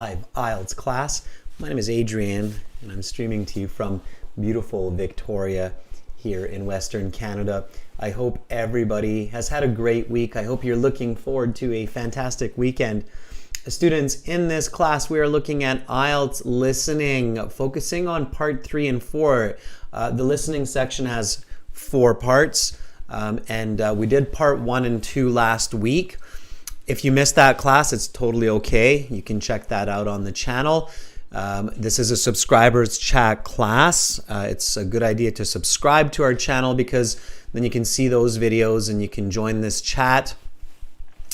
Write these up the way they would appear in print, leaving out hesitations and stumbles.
Live IELTS class. My name is Adrian and I'm streaming to you from beautiful Victoria here in Western Canada. I hope everybody has had a great week. I hope you're looking forward to a fantastic weekend. Students, in this class we are looking at IELTS listening, focusing on part 3 and 4. The listening section has 4 parts and we did part 1 and 2 last week. If you missed that class, it's totally okay. You can check that out on the channel. This is a subscribers chat class. It's a good idea to subscribe to our channel because then you can see those videos and you can join this chat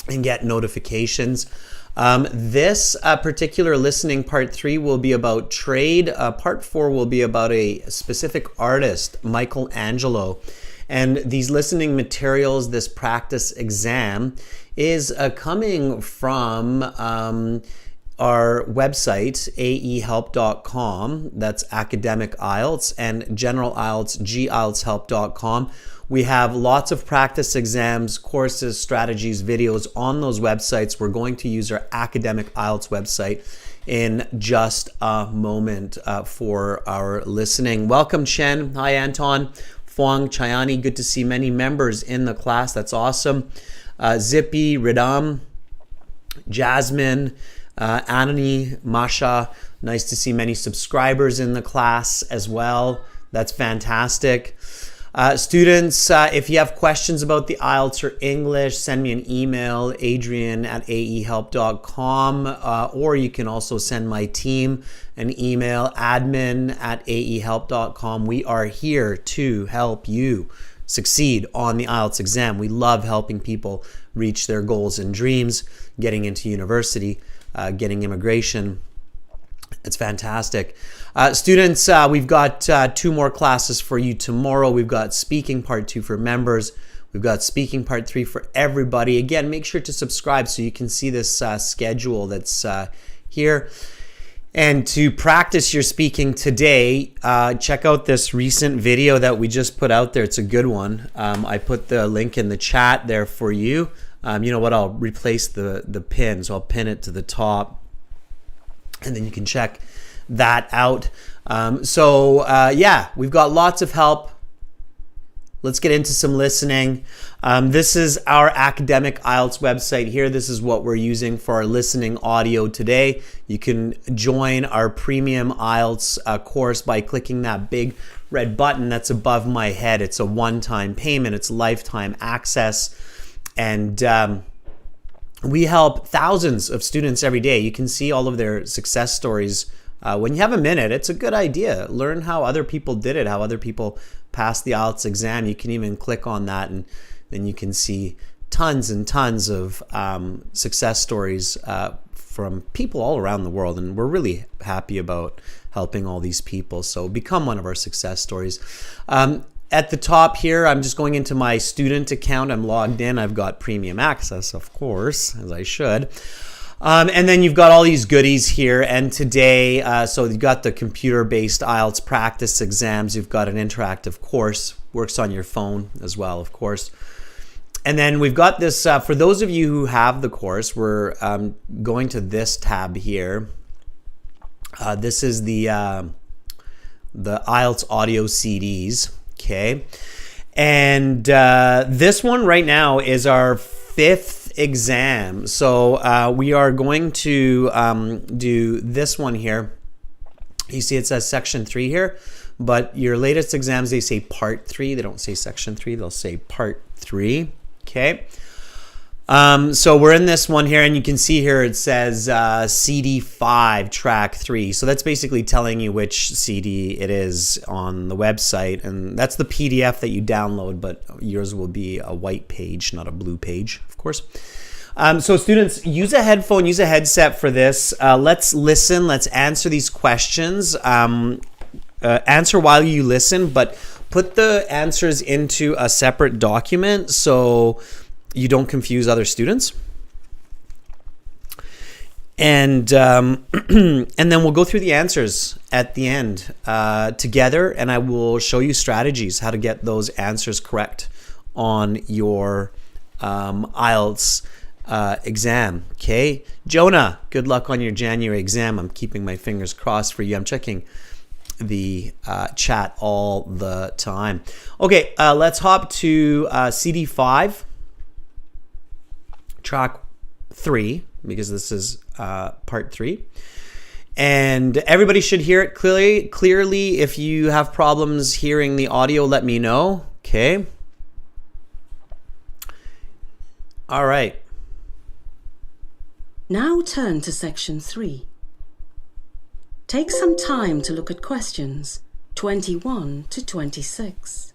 and get notifications. This particular listening part 3 will be about trade. Part 4 will be about a specific artist, Michelangelo. And these listening materials, this practice exam, is coming from our website, aehelp.com. That's academic IELTS, and general IELTS, gieltshelp.com. We have lots of practice exams, courses, strategies, videos on those websites. We're going to use our academic IELTS website in just a moment for our listening. Welcome, Chen. Hi, Anton. Fuang, Chayani, good to see many members in the class. That's awesome. Zippy, Ridam, Jasmine, Anani, Masha. Nice to see many subscribers in the class as well. That's fantastic. Students, if you have questions about the IELTS or English, send me an email, adrian@aehelp.com, or you can also send my team an email, admin@aehelp.com. We are here to help you succeed on the IELTS exam. We love helping people reach their goals and dreams, getting into university, getting immigration. It's fantastic. Students, we've got 2 more classes for you tomorrow. We've got speaking part 2 for members. We've got speaking part 3 for everybody. Again, make sure to subscribe so you can see this schedule that's here. And to practice your speaking today, check out this recent video that we just put out there. It's a good one. I put the link in the chat there for you. You know what? I'll replace the pin, so I'll pin it to the top, and then you can check that out. Yeah, we've got lots of help. Let's get into some listening. This is our academic IELTS website here. This is what we're using for our listening audio today. You can join our premium IELTS course by clicking that big red button that's above my head. It's a one-time payment. It's lifetime access. And we help thousands of students every day. You can see all of their success stories. When you have a minute, it's a good idea. Learn how other people did it, how other people passed the IELTS exam. You can even click on that and then you can see tons and tons of success stories from people all around the world. And we're really happy about helping all these people. So become one of our success stories. At the top here, I'm just going into my student account. I'm logged in. I've got premium access, of course, as I should. And then you've got all these goodies here. And today, so you've got the computer-based IELTS practice exams. You've got an interactive course, works on your phone as well, of course. And then we've got this, for those of you who have the course, we're going to this tab here. This is the IELTS audio CDs, okay? And this one right now is our 5th exam. So we are going to do this one here. You see it says section 3 here, but your latest exams, they say part 3. They don't say section 3, they'll say part 3. Okay. So we're in this one here, and you can see here it says CD 5 track 3. So that's basically telling you which CD it is on the website, and that's the PDF that you download, but yours will be a white page, not a blue page, of course. So students, use a headphone, use a headset for this. Let's listen, let's answer these questions. Answer while you listen, but put the answers into a separate document so you don't confuse other students. And and then we'll go through the answers at the end together, and I will show you strategies how to get those answers correct on your IELTS exam. Okay, Jonah, good luck on your January exam. I'm keeping my fingers crossed for you. I'm checking the chat all the time. Okay, let's hop to CD5, track 3, because this is part 3. And everybody should hear it clearly. If you have problems hearing the audio, let me know. Okay. All right. Now turn to section 3. Take some time to look at questions 21 to 26.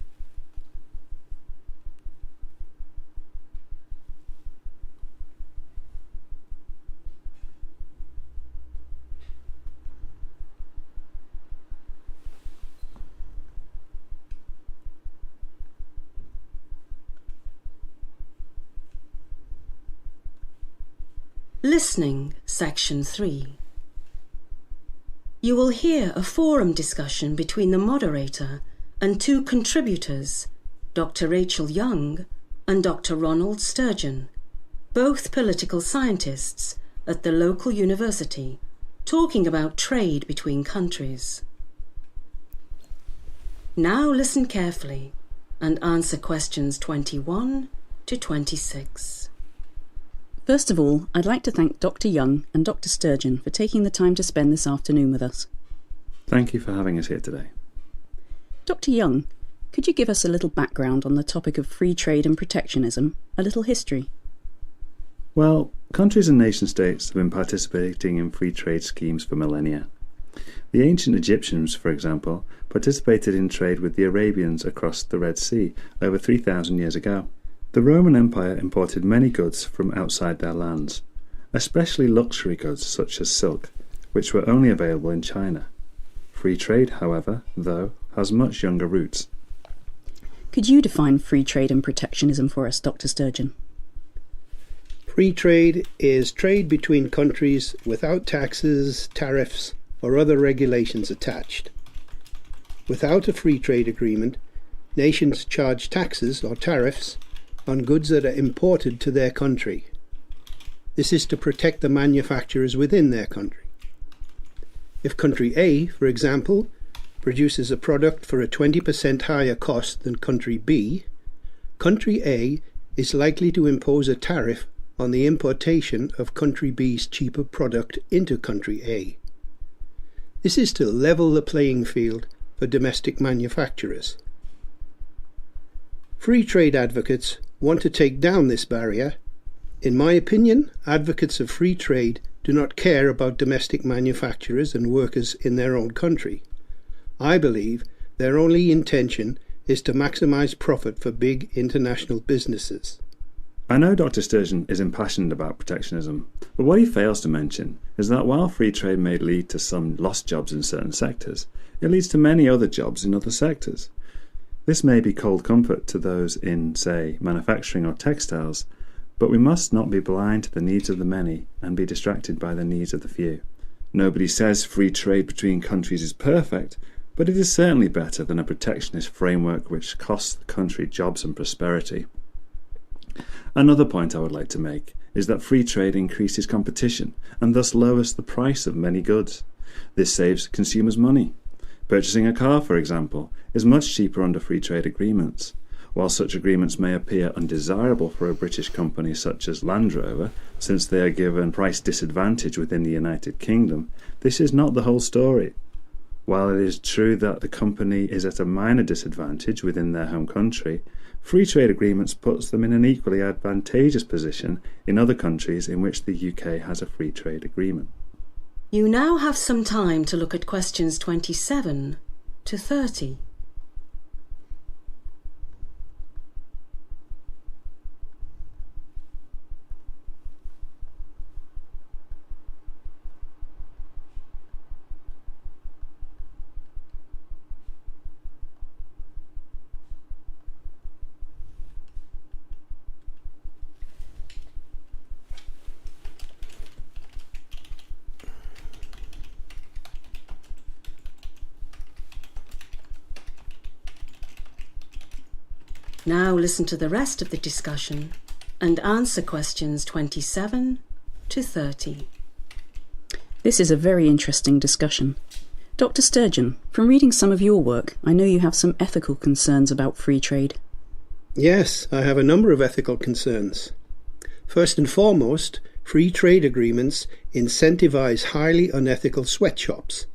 Listening, section 3. You will hear a forum discussion between the moderator and 2 contributors, Dr. Rachel Young and Dr. Ronald Sturgeon, both political scientists at the local university, talking about trade between countries. Now listen carefully and answer questions 21 to 26. First of all, I'd like to thank Dr. Young and Dr. Sturgeon for taking the time to spend this afternoon with us. Thank you for having us here today. Dr. Young, could you give us a little background on the topic of free trade and protectionism, a little history? Well, countries and nation-states have been participating in free trade schemes for millennia. The ancient Egyptians, for example, participated in trade with the Arabians across the Red Sea over 3,000 years ago. The Roman Empire imported many goods from outside their lands, especially luxury goods such as silk, which were only available in China. Free trade, however, though, has much younger roots. Could you define free trade and protectionism for us, Dr. Sturgeon? Free trade is trade between countries without taxes, tariffs, or other regulations attached. Without a free trade agreement, nations charge taxes or tariffs on goods that are imported to their country. This is to protect the manufacturers within their country. If country A, for example, produces a product for a 20% higher cost than country B, country A is likely to impose a tariff on the importation of country B's cheaper product into country A. This is to level the playing field for domestic manufacturers. Free trade advocates want to take down this barrier. In my opinion, advocates of free trade do not care about domestic manufacturers and workers in their own country. I believe their only intention is to maximize profit for big international businesses. I know Dr. Sturgeon is impassioned about protectionism, but what he fails to mention is that while free trade may lead to some lost jobs in certain sectors, it leads to many other jobs in other sectors. This may be cold comfort to those in, say, manufacturing or textiles, but we must not be blind to the needs of the many and be distracted by the needs of the few. Nobody says free trade between countries is perfect, but it is certainly better than a protectionist framework which costs the country jobs and prosperity. Another point I would like to make is that free trade increases competition and thus lowers the price of many goods. This saves consumers money. Purchasing a car, for example, is much cheaper under free trade agreements. While such agreements may appear undesirable for a British company such as Land Rover, since they are given price disadvantage within the United Kingdom, this is not the whole story. While it is true that the company is at a minor disadvantage within their home country, free trade agreements puts them in an equally advantageous position in other countries in which the UK has a free trade agreement. You now have some time to look at questions 27 to 30. Now listen to the rest of the discussion and answer questions 27 to 30. This is a very interesting discussion. Dr. Sturgeon, from reading some of your work, I know you have some ethical concerns about free trade. Yes, I have a number of ethical concerns. First and foremost, free trade agreements incentivize highly unethical sweatshops.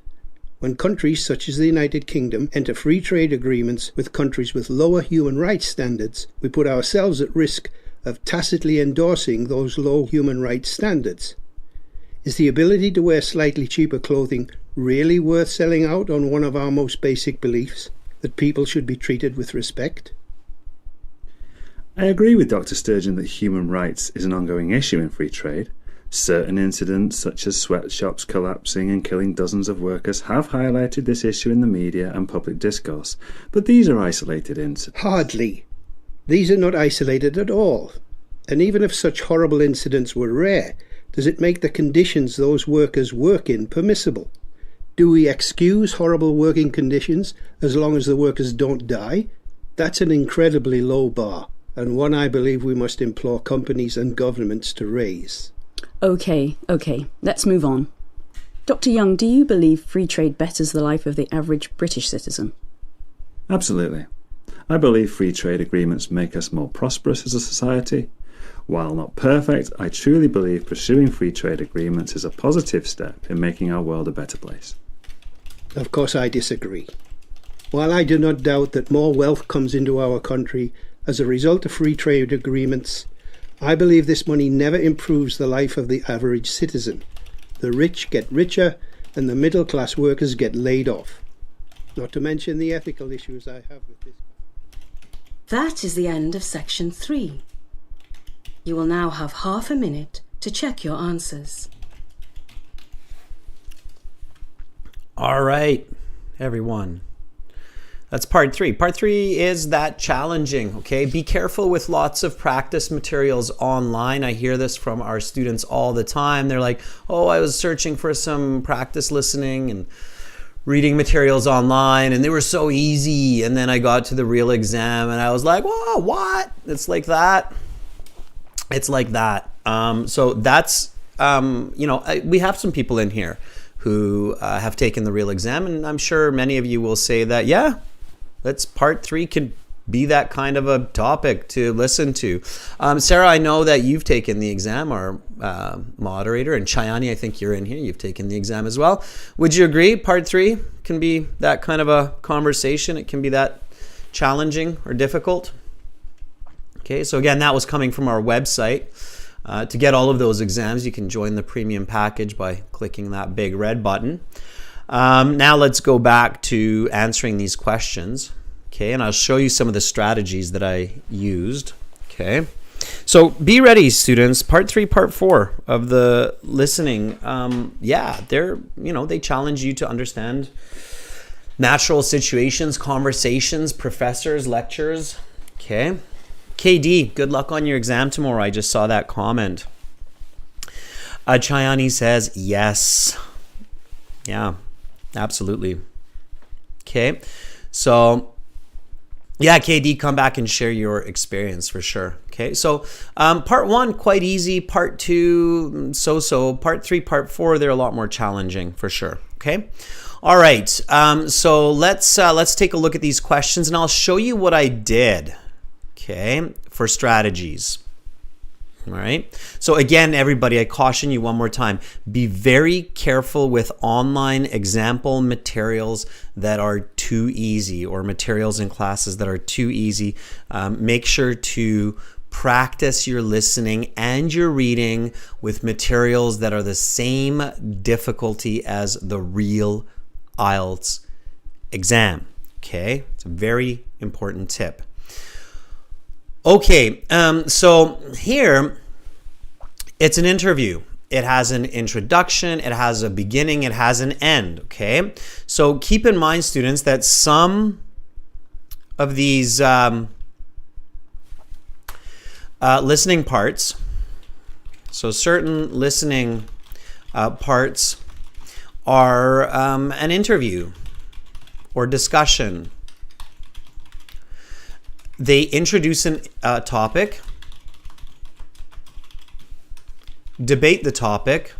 When countries such as the United Kingdom enter free trade agreements with countries with lower human rights standards, we put ourselves at risk of tacitly endorsing those low human rights standards. Is the ability to wear slightly cheaper clothing really worth selling out on one of our most basic beliefs, that people should be treated with respect? I agree with Dr. Sturgeon that human rights is an ongoing issue in free trade. Certain incidents, such as sweatshops collapsing and killing dozens of workers, have highlighted this issue in the media and public discourse, but these are isolated incidents. Hardly. These are not isolated at all. And even if such horrible incidents were rare, does it make the conditions those workers work in permissible? Do we excuse horrible working conditions as long as the workers don't die? That's an incredibly low bar, and one I believe we must implore companies and governments to raise. Okay, let's move on. Dr. Young, do you believe free trade betters the life of the average British citizen? Absolutely. I believe free trade agreements make us more prosperous as a society. While not perfect, I truly believe pursuing free trade agreements is a positive step in making our world a better place. Of course, I disagree. While I do not doubt that more wealth comes into our country as a result of free trade agreements, I believe this money never improves the life of the average citizen. The rich get richer and the middle class workers get laid off. Not to mention the ethical issues I have with this. That is the end of section 3. You will now have half a minute to check your answers. All right, everyone. That's part 3. Part 3 is that challenging, okay? Be careful with lots of practice materials online. I hear this from our students all the time. They're like, oh, I was searching for some practice listening and reading materials online, and they were so easy. And then I got to the real exam, and I was like, whoa, what? It's like that. It's like that. So that's, we have some people in here who have taken the real exam, and I'm sure many of you will say that, yeah, that's part 3 could be that kind of a topic to listen to. Sarah, I know that you've taken the exam, our moderator, and Chayani, I think you're in here. You've taken the exam as well. Would you agree part 3 can be that kind of a conversation? It can be that challenging or difficult? Okay, so again, that was coming from our website. To get all of those exams, you can join the premium package by clicking that big red button. Now let's go back to answering these questions. Okay, and I'll show you some of the strategies that I used. Okay, so be ready, students. Part 3, part 4 of the listening. They challenge you to understand natural situations, conversations, professors, lectures. Okay. KD, good luck on your exam tomorrow. I just saw that comment. Chayani says, yes. Yeah, absolutely. Okay, so yeah, KD, come back and share your experience for sure. Okay, so part 1, quite easy. Part 2, so-so. Part 3, part 4, they're a lot more challenging for sure. Okay, all right. So let's take a look at these questions, and I'll show you what I did. Okay, for strategies. All right. So again, everybody, I caution you one more time. Be very careful with online example materials that are too easy, or materials in classes that are too easy. Make sure to practice your listening and your reading with materials that are the same difficulty as the real IELTS exam. Okay, it's a very important tip. Okay, so here it's an interview. It has an introduction, it has a beginning, it has an end, okay? So keep in mind, students, that some of these listening parts, so certain listening parts are an interview or discussion. They introduce a topic, debate the topic,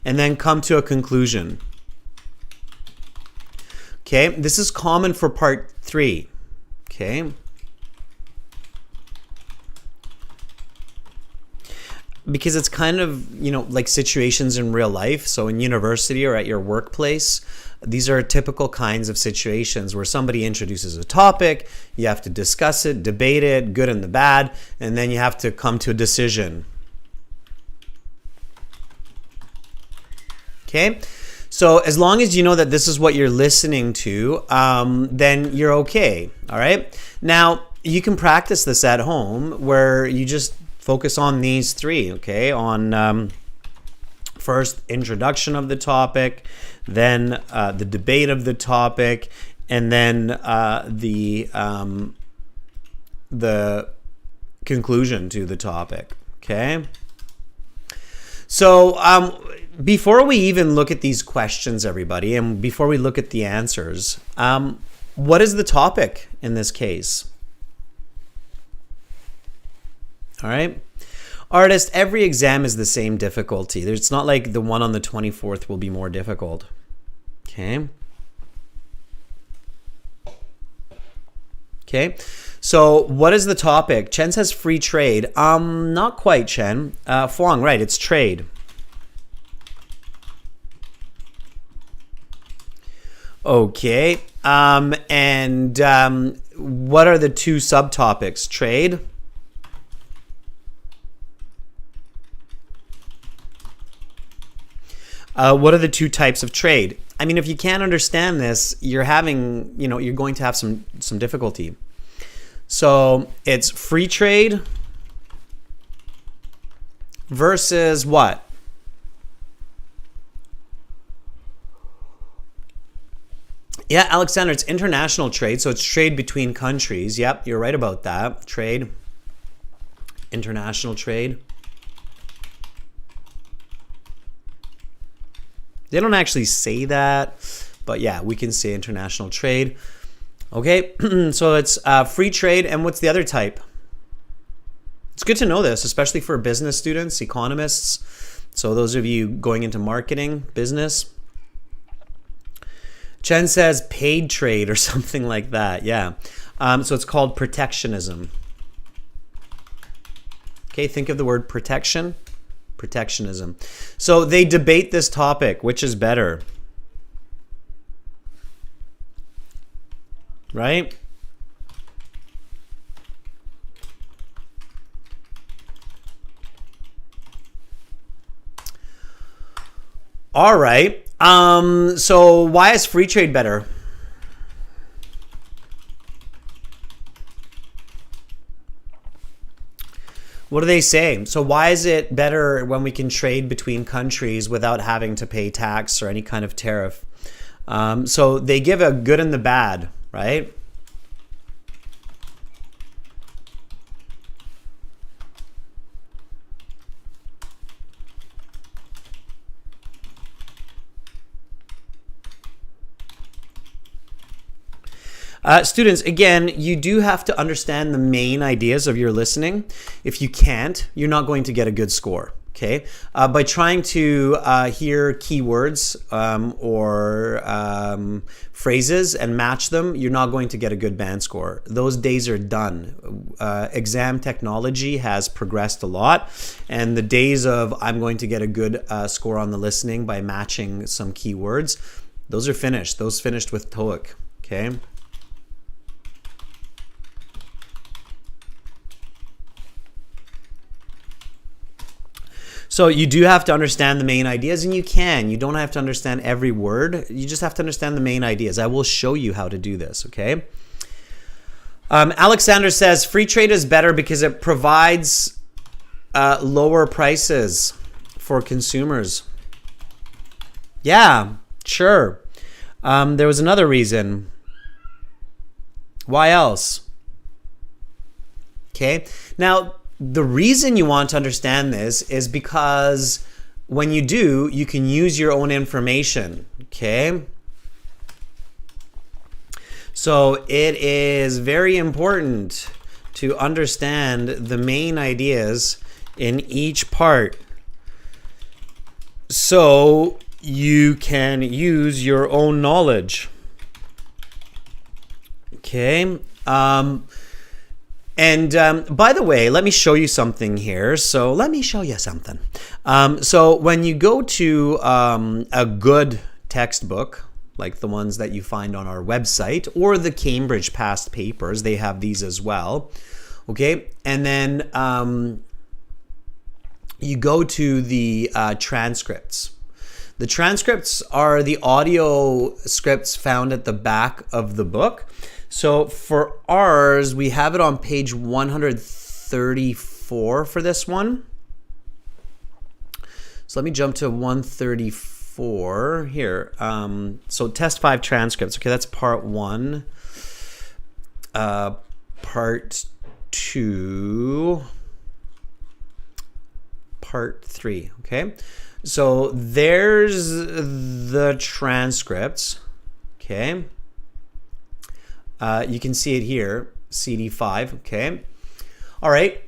and then come to a conclusion. Okay, this is common for part 3. Okay. Because it's kind of, like situations in real life. So in university or at your workplace, these are typical kinds of situations where somebody introduces a topic, you have to discuss it, debate it, good and the bad, and then you have to come to a decision. Okay? So as long as you know that this is what you're listening to, then you're okay. All right? Now, you can practice this at home where you just focus on these 3, okay? On first, introduction of the topic, then the debate of the topic, and then the conclusion to the topic, okay? So before we even look at these questions, everybody, and before we look at the answers, what is the topic in this case? All right. Artist, every exam is the same difficulty. It's not like the one on the 24th will be more difficult. Okay. Okay. So what is the topic? Chen says free trade. Not quite, Chen. Fuang, right, it's trade. Okay. And what are the 2 subtopics? Trade. What are the 2 types of trade? I mean, if you can't understand this, you're going to have some difficulty. So it's free trade versus what? Yeah, Alexander, it's international trade. So it's trade between countries. Yep, you're right about that. Trade, international trade. They don't actually say that, but yeah, we can say international trade. Okay, so it's free trade, and what's the other type? It's good to know this, especially for business students, economists. So those of you going into marketing, business. Chen says paid trade or something like that, yeah. So it's called protectionism. Okay, think of the word protection. Protectionism. So they debate this topic, which is better? Right? All right. So why is free trade better? What do they say? So why is it better when we can trade between countries without having to pay tax or any kind of tariff? So they give a good and the bad, right? Students, again, you do have to understand the main ideas of your listening. If you can't, you're not going to get a good score. Okay, by trying to hear keywords or phrases and match them, you're not going to get a good band score. Those days are done. Exam technology has progressed a lot, and the days of I'm going to get a good score on the listening by matching some keywords, those are finished. Those finished with TOEIC. Okay. So you do have to understand the main ideas, and you can. You don't have to understand every word. You just have to understand the main ideas. I will show you how to do this, okay? Alexander says, free trade is better because it provides lower prices for consumers. Yeah, sure. There was another reason. Why else? Okay, now, the reason you want to understand this is because when you do, you can use your own information, okay? So it is very important to understand the main ideas in each part so you can use your own knowledge. Okay. By the way, let me show you something here. So so when you go to a good textbook, like the ones that you find on our website, or the Cambridge past papers, they have these as well. Okay. And then you go to the transcripts. The transcripts are the audio scripts found at the back of the book. So for ours, we have it on page 134 for this one. So let me jump to 134 here. So test 5 transcripts. Okay, that's part 1. Part 2. Part 3. Okay. So there's the transcripts. Okay. You can see it here, CD5. Okay. All right.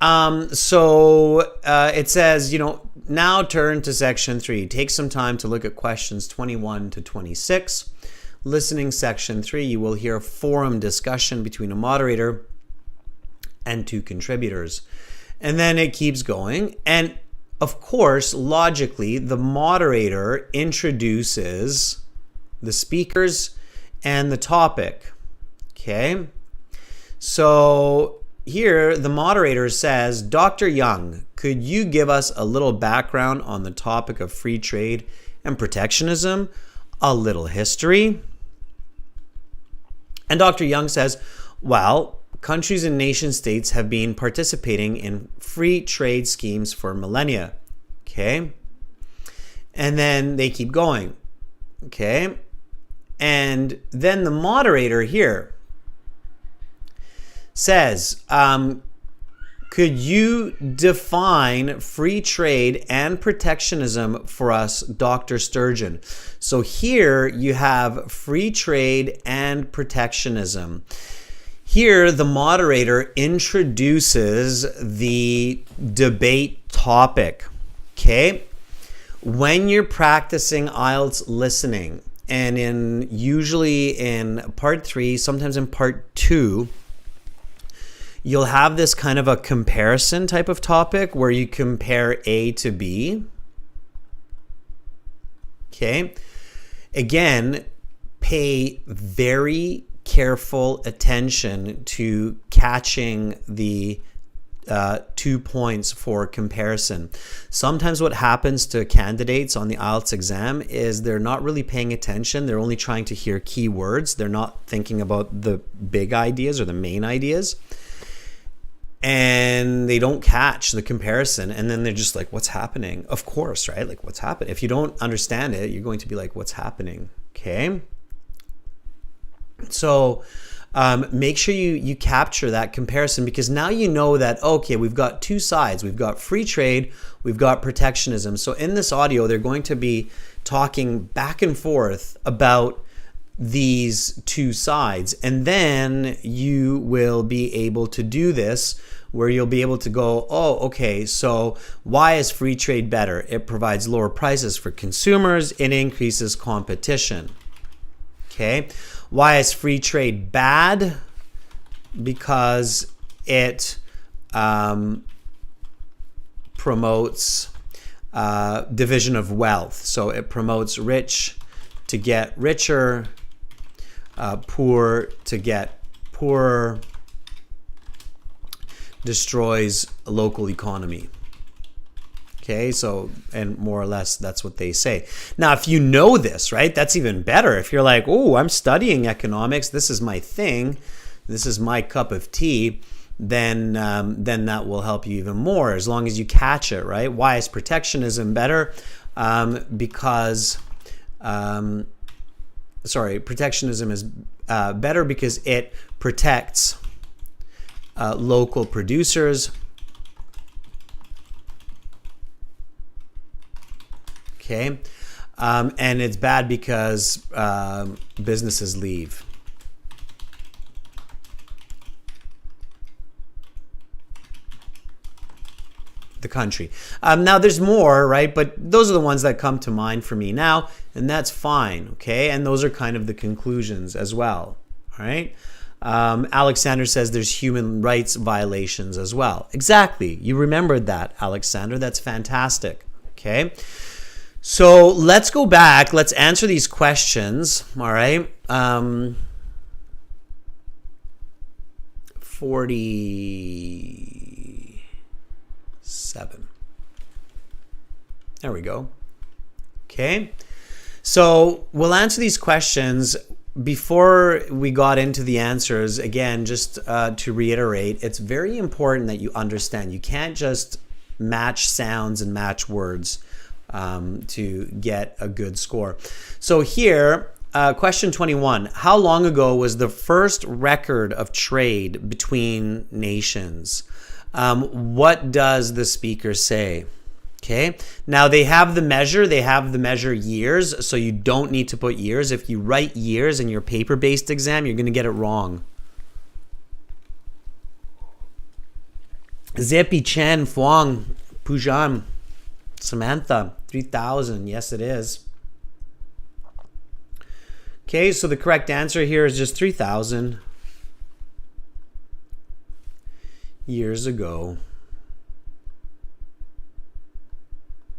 So it says, now turn to section 3. Take some time to look at questions 21 to 26. Listening section 3, you will hear a forum discussion between a moderator and 2 contributors. And then it keeps going. And of course, logically, the moderator introduces the speakers and the topic. Okay. So here the moderator says, Dr. Young, could you give us a little background on the topic of free trade and protectionism? A little history. And Dr. Young says, well, countries and nation states have been participating in free trade schemes for millennia. Okay. And then they keep going. Okay. And then the moderator here says, could you define free trade and protectionism for us, Dr. Sturgeon? So here you have free trade and protectionism. Here, the moderator introduces the debate topic. Okay? When you're practicing IELTS listening, and usually in part 3, sometimes in part 2, you'll have this kind of a comparison type of topic where you compare A to B. Okay? Again, pay very careful attention to catching the 2 points for comparison. Sometimes what happens to candidates on the IELTS exam is they're not really paying attention. They're only trying to hear key words. They're not thinking about the big ideas or the main ideas. And they don't catch the comparison. And then they're just like, what's happening? Of course, right? Like, what's happening? If you don't understand it, you're going to be like, what's happening? Okay? So make sure you capture that comparison, because now you know that, okay, we've got 2 sides. We've got free trade, we've got protectionism. So in this audio, they're going to be talking back and forth about these 2 sides. And then you will be able to do this where you'll be able to go, oh, okay, so why is free trade better? It provides lower prices for consumers. It increases competition. Okay. Why is free trade bad? Because it promotes division of wealth. So it promotes rich to get richer, poor to get poorer, destroys a local economy. Okay, so, and more or less that's what they say. Now, if you know this, right, that's even better. If you're like, oh, I'm studying economics, this is my thing, this is my cup of tea, then that will help you even more, as long as you catch it, right? Why is protectionism better? Protectionism is better because it protects local producers. Okay, and it's bad because businesses leave. the country. Now there's more, right? But those are the ones that come to mind for me now, and that's fine, okay? And those are kind of the conclusions as well, all right? Alexander says there's human rights violations as well. Exactly. You remembered that, Alexander. That's fantastic, okay? So let's go back. Let's answer these questions, all right? 47. There we go. Okay. So we'll answer these questions. Before we got into the answers, again, just to reiterate, it's very important that you understand. You can't just match sounds and match words to get a good score. So here, question 21. How long ago was the first record of trade between nations? What does the speaker say? Okay, now they have the measure years, so you don't need to put years. If you write years in your paper-based exam, you're going to get it wrong. Zippy, Chen, Fuang, Pujan, Samantha, 3,000. Yes, it is. Okay, so the correct answer here is just 3,000 years ago.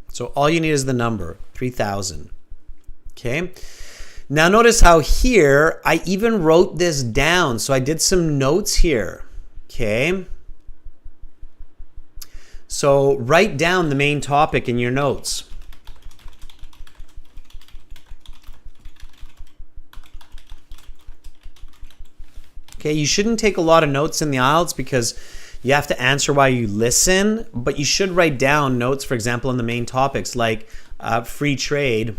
So all you need is the number, 3,000. Okay. Now notice how here I even wrote this down. So I did some notes here. Okay. So write down the main topic in your notes. Okay, you shouldn't take a lot of notes in the IELTS because you have to answer while you listen, but you should write down notes, for example, on the main topics like free trade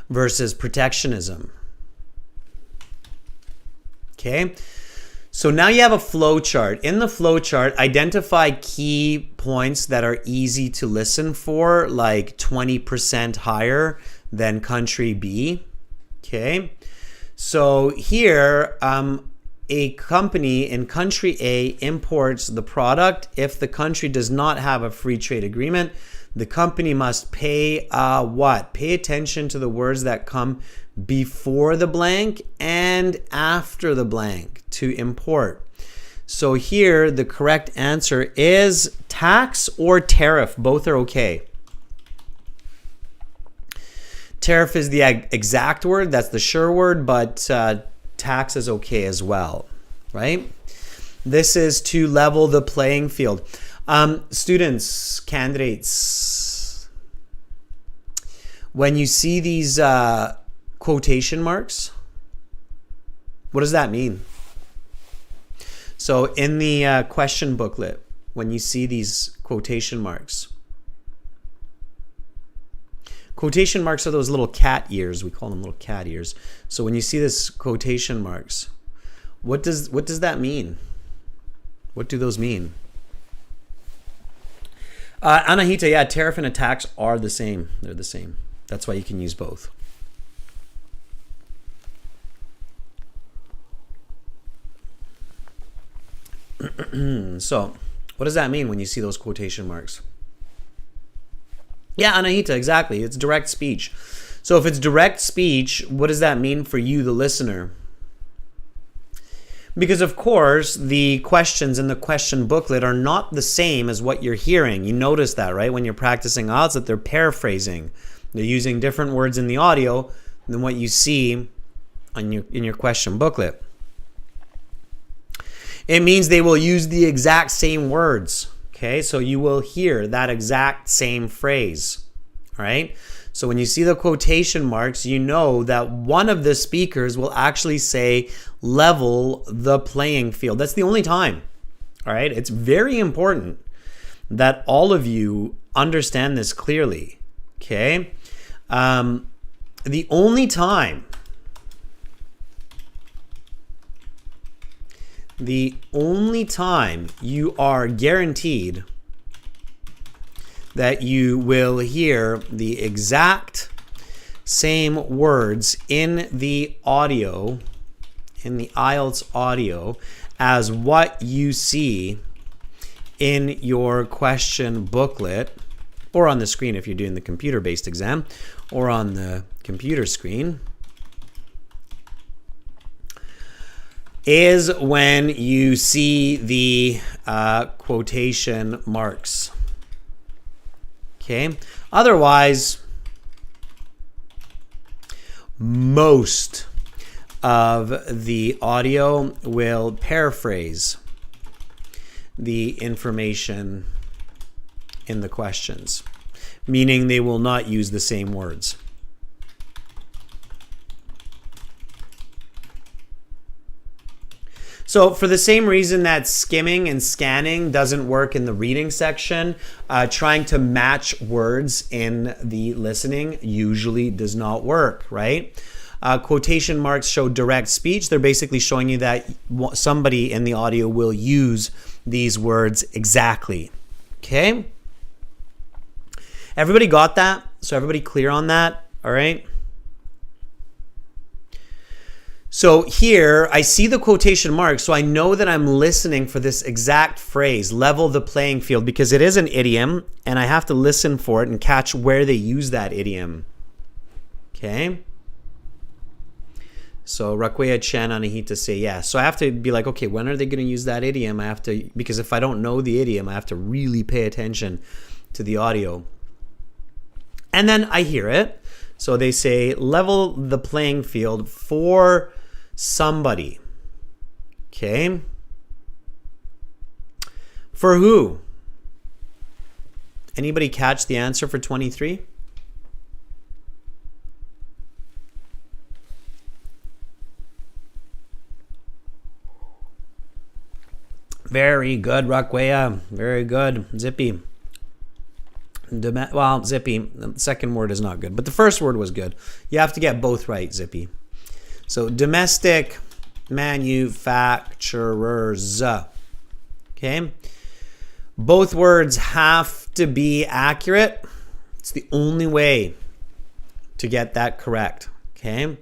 versus protectionism. Okay, so now you have a flow chart. In the flow chart, identify key points that are easy to listen for, like 20% higher than country B. Okay, so here, a company in country A imports the product. If the country does not have a free trade agreement, the company must pay what? Pay attention to the words that come before the blank and after the blank to import. So here, the correct answer is tax or tariff. Both are okay. Tariff is the exact word. That's the sure word, but tax is okay as well, right? This is to level the playing field. Students, candidates, when you see these quotation marks, what does that mean? So in the question booklet, when you see these quotation marks are those little cat ears. We call them little cat ears. So when you see this quotation marks, what does that mean? What do those mean? Anahita, yeah, tariff and a tax are the same. They're the same. That's why you can use both. So, what does that mean when you see those quotation marks? Yeah, Anahita, exactly. It's direct speech. So if it's direct speech, what does that mean for you, the listener? Because, of course, the questions in the question booklet are not the same as what you're hearing. You notice that, right? When you're practicing IELTS, that they're paraphrasing. They're using different words in the audio than what you see on in your question booklet. It means they will use the exact same words. Okay, so you will hear that exact same phrase, all right? So when you see the quotation marks, you know that one of the speakers will actually say, level the playing field. That's the only time, all right? It's very important that all of you understand this clearly, okay? The only time you are guaranteed that you will hear the exact same words in the audio, in the IELTS audio, as what you see in your question booklet, or on the screen if you're doing the computer-based exam, or on the computer screen, is when you see the quotation marks. Okay? Otherwise, most of the audio will paraphrase the information in the questions, meaning they will not use the same words. So for the same reason that skimming and scanning doesn't work in the reading section, trying to match words in the listening usually does not work, right? Quotation marks show direct speech. They're basically showing you that somebody in the audio will use these words exactly. Okay? Everybody got that? So everybody clear on that? All right? So here, I see the quotation marks, so I know that I'm listening for this exact phrase, level the playing field, because it is an idiom, and I have to listen for it and catch where they use that idiom. Okay? So Rakwea Chen Anahita say yes. So I have to be like, okay, when are they going to use that idiom? I have to, because if I don't know the idiom, I have to really pay attention to the audio. And then I hear it. So they say, level the playing field for somebody. Okay. For who? Anybody catch the answer for 23? Very good, Rakwea. Very good. Zippy. Well, Zippy, the second word is not good, but the first word was good. You have to get both right, Zippy. So domestic manufacturers. Okay. Both words have to be accurate. It's the only way to get that correct. Okay.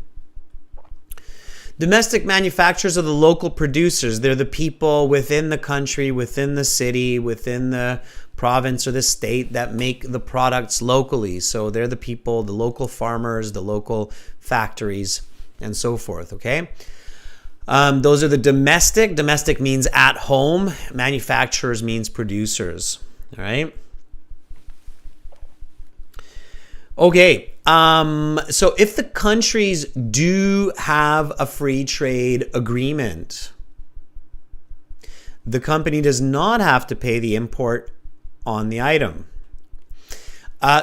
Domestic manufacturers are the local producers. They're the people within the country, within the city, within the province or the state that make the products locally. So they're the people, the local farmers, the local factories, and so forth, okay? Those are the domestic. Domestic means at home. Manufacturers means producers, all right? Okay, so if the countries do have a free trade agreement, the company does not have to pay the import on the item.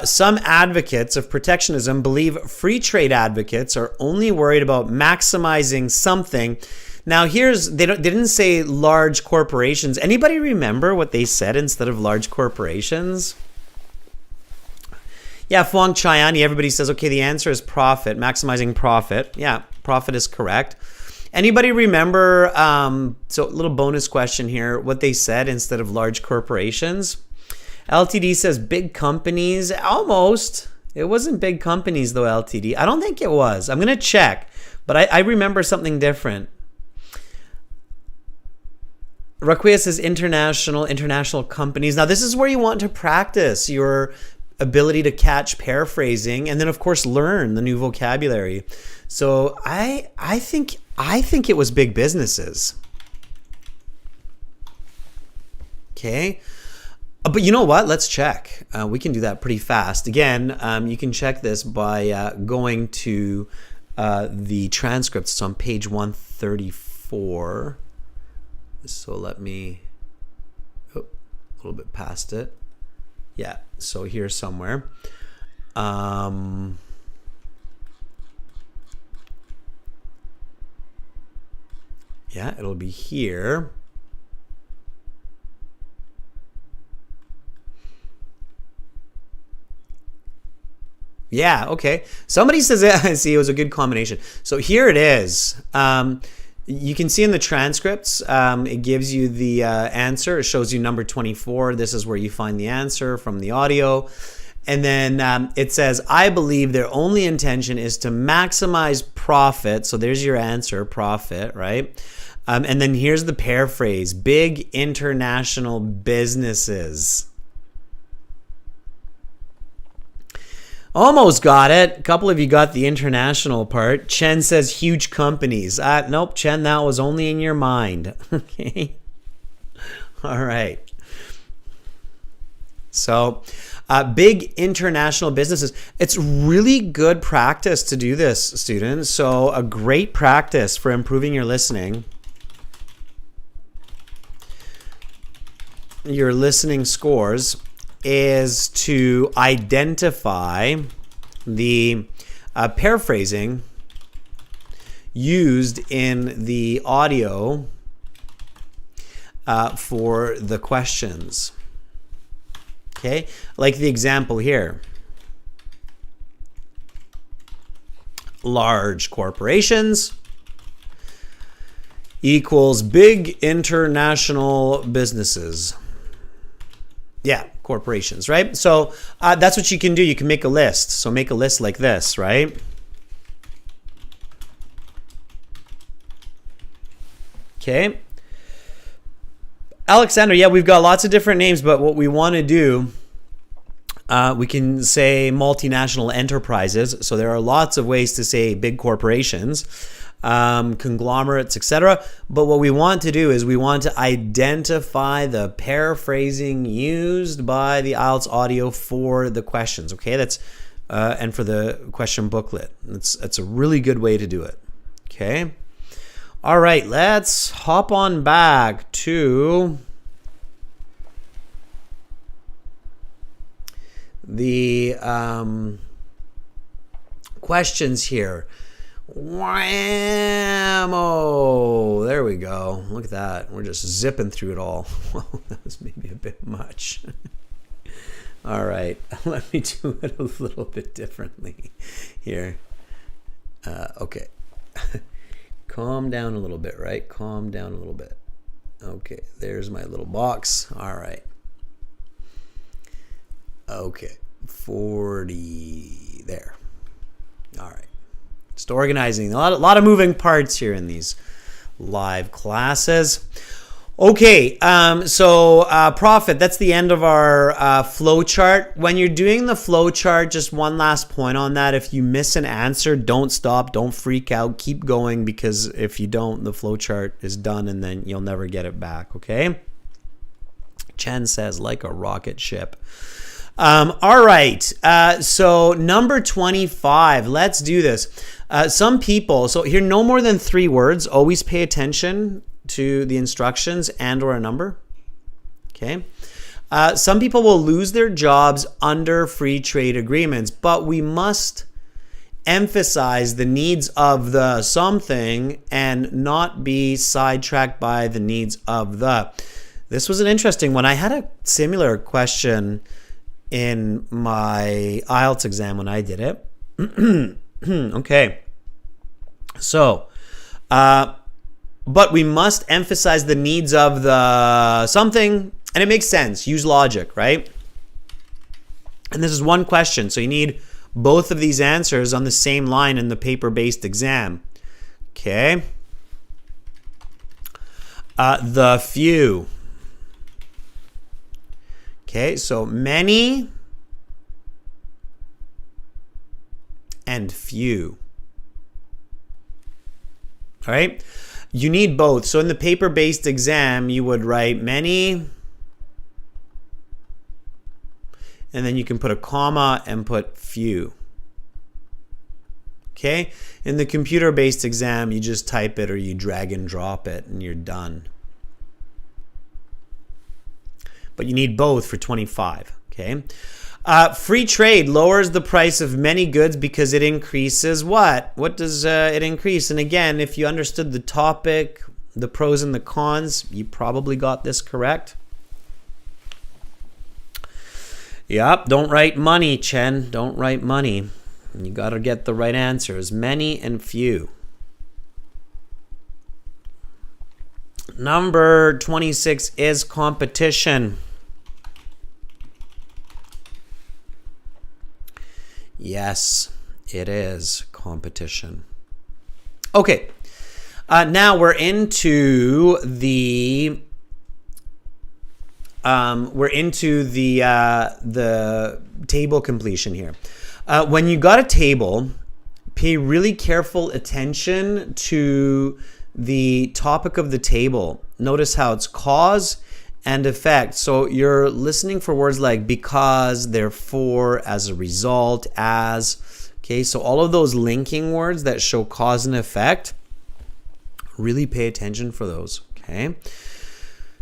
Some advocates of protectionism believe free trade advocates are only worried about maximizing something. Now they didn't say large corporations. Anybody remember what they said instead of large corporations? Yeah, Fuang Chayani, everybody says, okay, the answer is profit, maximizing profit. Yeah, profit is correct. Anybody remember, so a little bonus question here, what they said instead of large corporations? LTD says big companies. Almost. It wasn't big companies though, LTD. I don't think it was. I'm going to check, but I remember something different. Raquia says international companies. Now this is where you want to practice your ability to catch paraphrasing and then of course learn the new vocabulary. So I think it was big businesses. Okay. But you know what? Let's check. We can do that pretty fast. Again, you can check this by going to the transcripts. It's on page 134. So let me, a little bit past it. Yeah, so here somewhere. Yeah, it'll be here. Yeah, okay. Somebody says, I see, it was a good combination. So here it is. You can see in the transcripts, it gives you the answer. It shows you number 24. This is where you find the answer from the audio. And then it says, I believe their only intention is to maximize profit. So there's your answer, profit, right? And then here's the paraphrase: big international businesses. Almost got it. A couple of you got the international part. Chen says huge companies. Nope, Chen, that was only in your mind. Okay. All right. So, big international businesses. It's really good practice to do this, students. So, a great practice for improving your listening. Your listening scores is to identify the paraphrasing used in the audio for the questions. Okay, like the example here. Large corporations equals big international businesses. Yeah, corporations, right? So that's what you can do. You can make a list. So make a list like this, right? Okay. Alexander, yeah, we've got lots of different names, but what we want to do, we can say multinational enterprises. So there are lots of ways to say big corporations, conglomerates, etc. But what we want to do is we want to identify the paraphrasing used by the IELTS audio for the questions. Okay, that's and for the question booklet. That's a really good way to do it. Okay. All right, let's hop on back to the questions here. Whammo! There we go. Look at that. We're just zipping through it all. Well, that was maybe a bit much. All right, let me do it a little bit differently here. Okay. Calm down a little bit, right? Calm down a little bit. Okay, there's my little box. All right. Okay, 40 there. All right. Just organizing. A lot of moving parts here in these live classes. Okay, so Prophet, that's the end of our flow chart. When you're doing the flow chart, just one last point on that. If you miss an answer, don't stop, don't freak out, keep going, because if you don't, the flow chart is done and then you'll never get it back, okay? Chen says, like a rocket ship. All right, so number 25, let's do this. Some people, so here, no more than 3 words. Always pay attention to the instructions and or a number. Okay. Some people will lose their jobs under free trade agreements, but we must emphasize the needs of the something and not be sidetracked by the needs of the. This was an interesting one. I had a similar question in my IELTS exam when I did it. Okay. So, but we must emphasize the needs of the something, and it makes sense. Use logic, right? And this is one question, so you need both of these answers on the same line in the paper-based exam. Okay. The few. Okay, so many and few. All right. You need both. So in the paper-based exam, you would write many, and then you can put a comma and put few. Okay? In the computer-based exam, you just type it or you drag and drop it and you're done. But you need both for 25. Okay? Free trade lowers the price of many goods because it increases what? What does it increase? And again, if you understood the topic, the pros and the cons, you probably got this correct. Yep, don't write money, Chen. Don't write money. You got to get the right answers. Many and few. Number 26 is competition. Yes, it is competition. Okay. Now we're into the table completion here. When you got a table, pay really careful attention to the topic of the table. Notice how it's cause and effect. So you're listening for words like because, therefore, as a result, as. Okay, so all of those linking words that show cause and effect, really pay attention for those. Okay.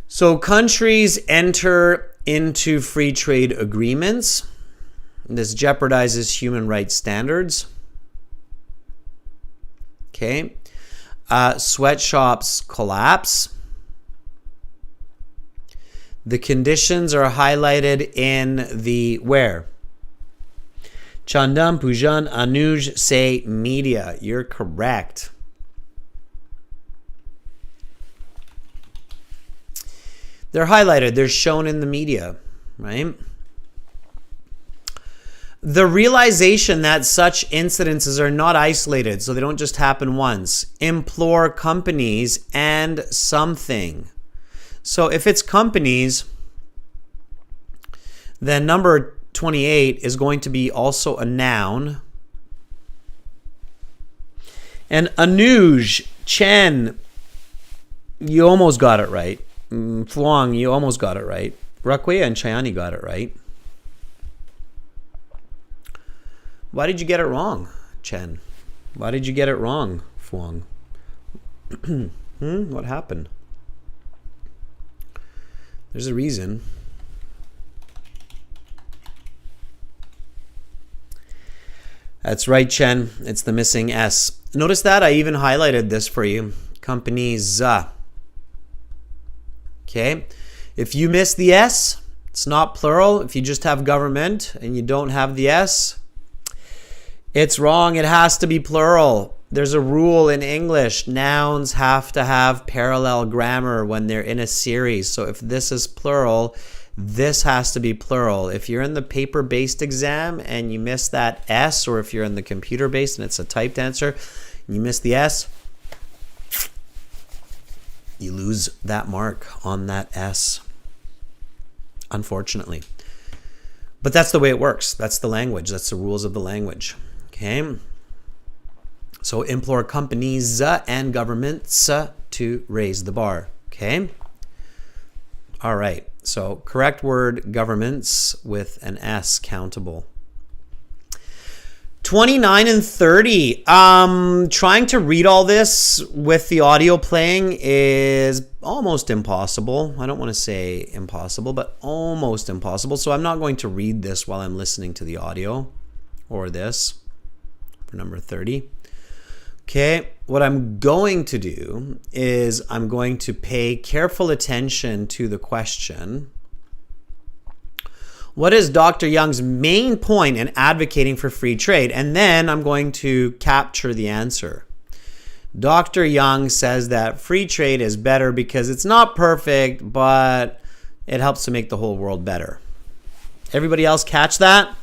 So countries enter into free trade agreements. This jeopardizes human rights standards. Okay. Sweatshops collapse. The conditions are highlighted in the where? Chandan, Pujan, Anuj say media. You're correct. They're highlighted. They're shown in the media, right? The realization that such incidences are not isolated, so they don't just happen once. Implore companies and something. So if it's companies, then number 28 is going to be also a noun. And Anuj, Chen, you almost got it right. Fluang, you almost got it right. Rakwe and Chayani got it right. Why did you get it wrong, Chen? Why did you get it wrong, Fluang? What happened? There's a reason. That's right, Chen. It's the missing S. Notice that I even highlighted this for you. Companies. Okay. If you miss the S, it's not plural. If you just have government and you don't have the S, it's wrong. It has to be plural. There's a rule in English. Nouns have to have parallel grammar when they're in a series. So if this is plural, this has to be plural. If you're in the paper-based exam and you miss that S, or if you're in the computer-based and it's a typed answer, and you miss the S, you lose that mark on that S, unfortunately. But that's the way it works. That's the language. That's the rules of the language. Okay. So implore companies and governments to raise the bar. Okay. All right. So correct word, governments with an S, countable. 29 and 30. Trying to read all this with the audio playing is almost impossible. I don't want to say impossible, but almost impossible. So I'm not going to read this while I'm listening to the audio, or this for number 30. Okay, what I'm going to do is I'm going to pay careful attention to the question. What is Dr. Young's main point in advocating for free trade? And then I'm going to capture the answer. Dr. Young says that free trade is better because it's not perfect, but it helps to make the whole world better. Everybody else catch that?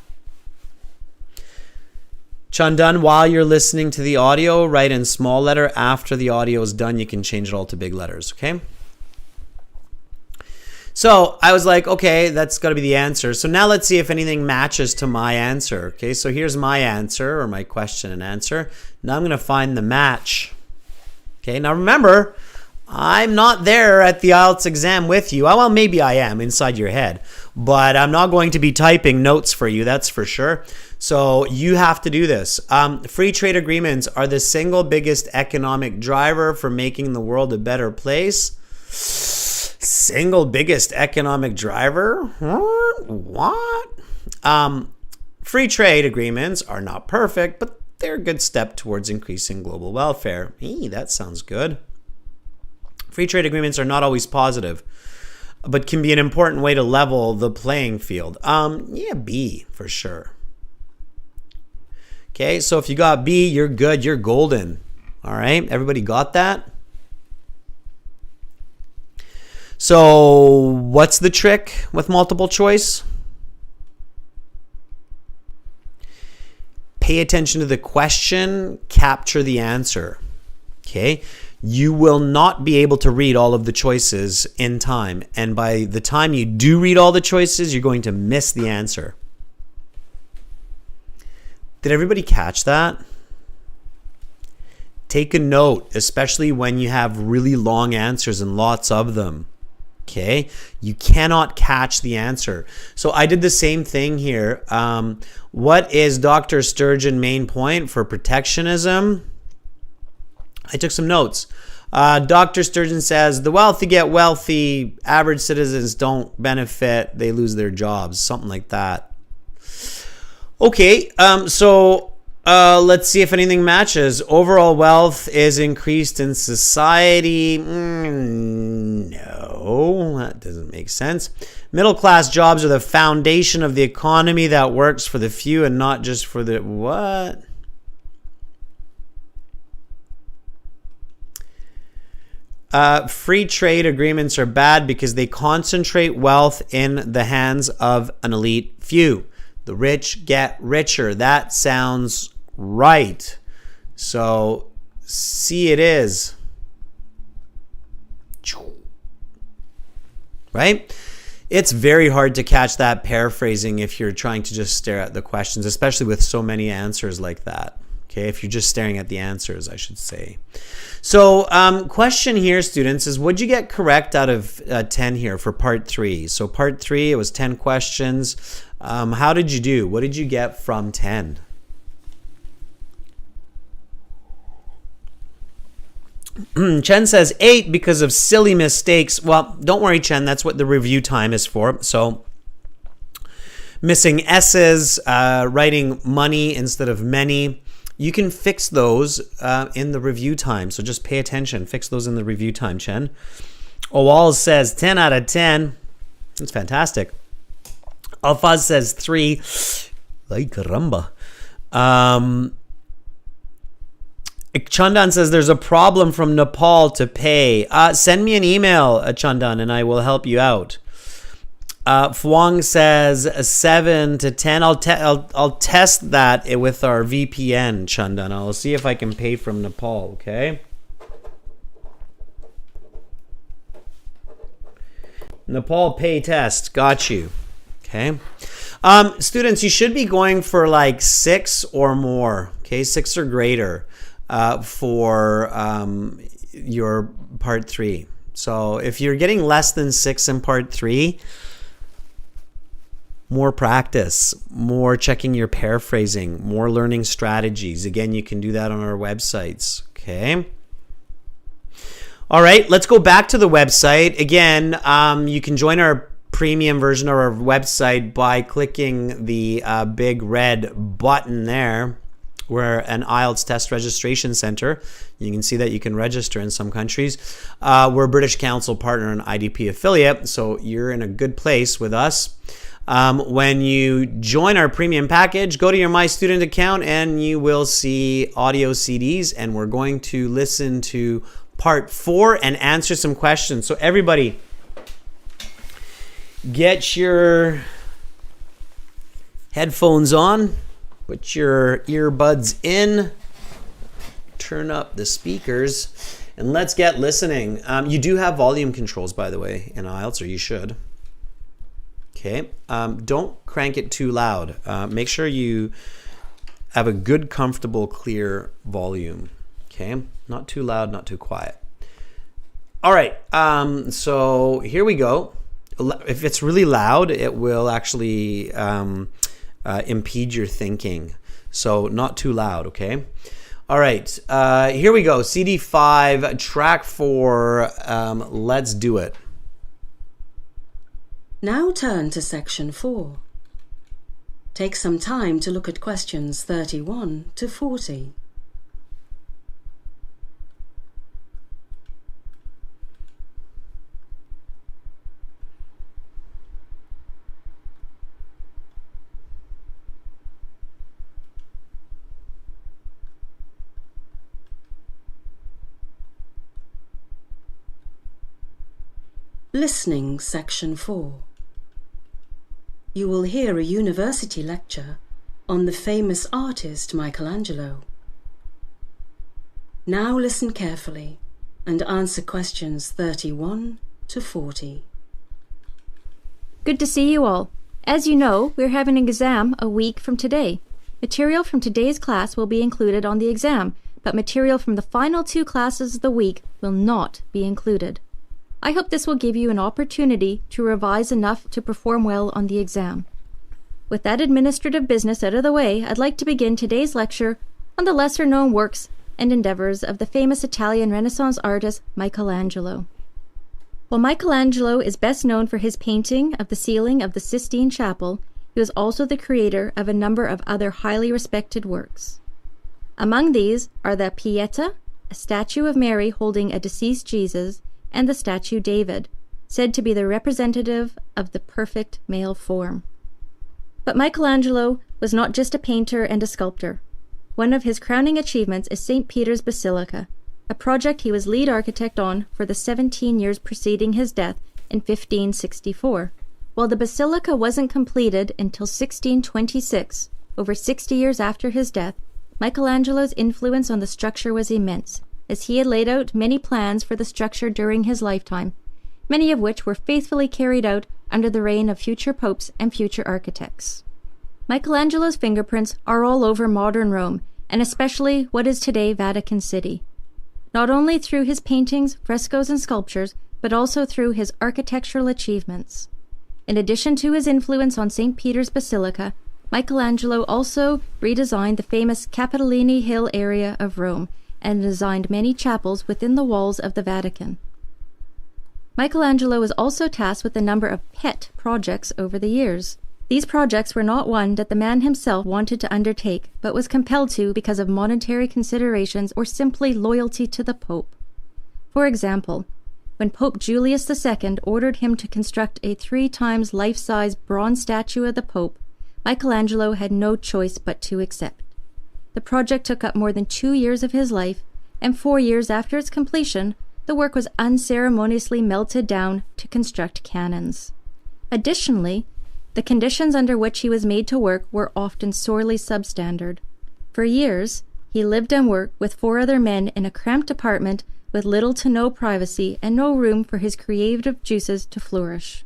Chandan, while you're listening to the audio, write in small letter. After the audio is done, you can change it all to big letters, okay? So I was like, okay, that's got to be the answer. So now let's see if anything matches to my answer. Okay, so here's my answer, or my question and answer. Now I'm going to find the match. Okay, now remember, I'm not there at the IELTS exam with you. Oh, well, maybe I am inside your head. But I'm not going to be typing notes for you, that's for sure. So you have to do this. Free trade agreements are the single biggest economic driver for making the world a better place. Single biggest economic driver? What? Free trade agreements are not perfect, but they're a good step towards increasing global welfare. That sounds good. Free trade agreements are not always positive, but can be an important way to level the playing field. Yeah, B for sure. Okay, so if you got B, you're good, you're golden. All right, everybody got that? So what's the trick with multiple choice? Pay attention to the question, capture the answer. Okay, you will not be able to read all of the choices in time. And by the time you do read all the choices, you're going to miss the answer. Did everybody catch that? Take a note, especially when you have really long answers and lots of them. Okay, you cannot catch the answer. So I did the same thing here. What is Dr. Sturgeon's main point for protectionism? I took some notes. Dr. Sturgeon says, the wealthy get wealthy, average citizens don't benefit, they lose their jobs, something like that. Okay, so let's see if anything matches. Overall wealth is increased in society. No, that doesn't make sense. Middle class jobs are the foundation of the economy that works for the few and not just for the what? Free trade agreements are bad because they concentrate wealth in the hands of an elite few. The rich get richer. That sounds right. So, C it is. Right? It's very hard to catch that paraphrasing if you're trying to just stare at the questions, especially with so many answers like that. Okay, if you're just staring at the answers, I should say. So, question here, students, is what'd you get correct out of 10 here for part 3? So part 3, it was 10 questions. How did you do? What did you get from 10? Chen says 8 because of silly mistakes. Well, don't worry, Chen. That's what the review time is for. So missing S's, writing money instead of many. You can fix those in the review time. So just pay attention. Fix those in the review time, Chen. Owal says 10 out of 10. That's fantastic. Alfaz says 3. Ay, caramba. Chandan says there's a problem from Nepal to pay. Send me an email, Chandan, and I will help you out. Fuang says 7 to 10. I'll test that with our VPN, Chandan. I'll see if I can pay from Nepal, okay? Nepal pay test. Got you. Okay. Students, you should be going for like 6 or more, okay? 6 or greater for your part 3. So if you're getting less than 6 in part 3, more practice, more checking your paraphrasing, more learning strategies. Again, you can do that on our websites, okay? All right, let's go back to the website. Again, you can join our premium version of our website by clicking the big red button there. We're an IELTS test registration center. You can see that you can register in some countries. We're a British Council partner and IDP affiliate, so you're in a good place with us. When you join our premium package, go to your My Student account and you will see audio CDs, and we're going to listen to part 4 and answer some questions. So everybody, get your headphones on, put your earbuds in, turn up the speakers, and let's get listening. You do have volume controls, by the way, in IELTS, or you should. Okay, don't crank it too loud. Make sure you have a good, comfortable, clear volume. Okay, not too loud, not too quiet. All right, so here we go. If it's really loud, it will actually impede your thinking. So not too loud, okay? All right, here we go. CD 5, track 4, let's do it. Now turn to section 4. Take some time to look at questions 31 to 40. Listening section 4. You will hear a university lecture on the famous artist Michelangelo. Now listen carefully and answer questions 31 to 40. Good to see you all. As you know, we're having an exam a week from today. Material from today's class will be included on the exam, but material from the final 2 classes of the week will not be included. I hope this will give you an opportunity to revise enough to perform well on the exam. With that administrative business out of the way, I'd like to begin today's lecture on the lesser-known works and endeavors of the famous Italian Renaissance artist Michelangelo. While Michelangelo is best known for his painting of the ceiling of the Sistine Chapel, he was also the creator of a number of other highly respected works. Among these are the Pietà, a statue of Mary holding a deceased Jesus, and the statue David, said to be the representative of the perfect male form. But Michelangelo was not just a painter and a sculptor. One of his crowning achievements is St. Peter's Basilica, a project he was lead architect on for the 17 years preceding his death in 1564. While the basilica wasn't completed until 1626, over 60 years after his death, Michelangelo's influence on the structure was immense, as he had laid out many plans for the structure during his lifetime, many of which were faithfully carried out under the reign of future popes and future architects. Michelangelo's fingerprints are all over modern Rome, and especially what is today Vatican City. Not only through his paintings, frescoes, and sculptures, but also through his architectural achievements. In addition to his influence on St. Peter's Basilica, Michelangelo also redesigned the famous Capitoline Hill area of Rome and designed many chapels within the walls of the Vatican. Michelangelo was also tasked with a number of pet projects over the years. These projects were not one that the man himself wanted to undertake, but was compelled to because of monetary considerations or simply loyalty to the Pope. For example, when Pope Julius II ordered him to construct a 3 times life-size bronze statue of the Pope, Michelangelo had no choice but to accept. The project took up more than 2 years of his life, and 4 years after its completion, the work was unceremoniously melted down to construct cannons. Additionally, the conditions under which he was made to work were often sorely substandard. For years, he lived and worked with 4 other men in a cramped apartment with little to no privacy and no room for his creative juices to flourish.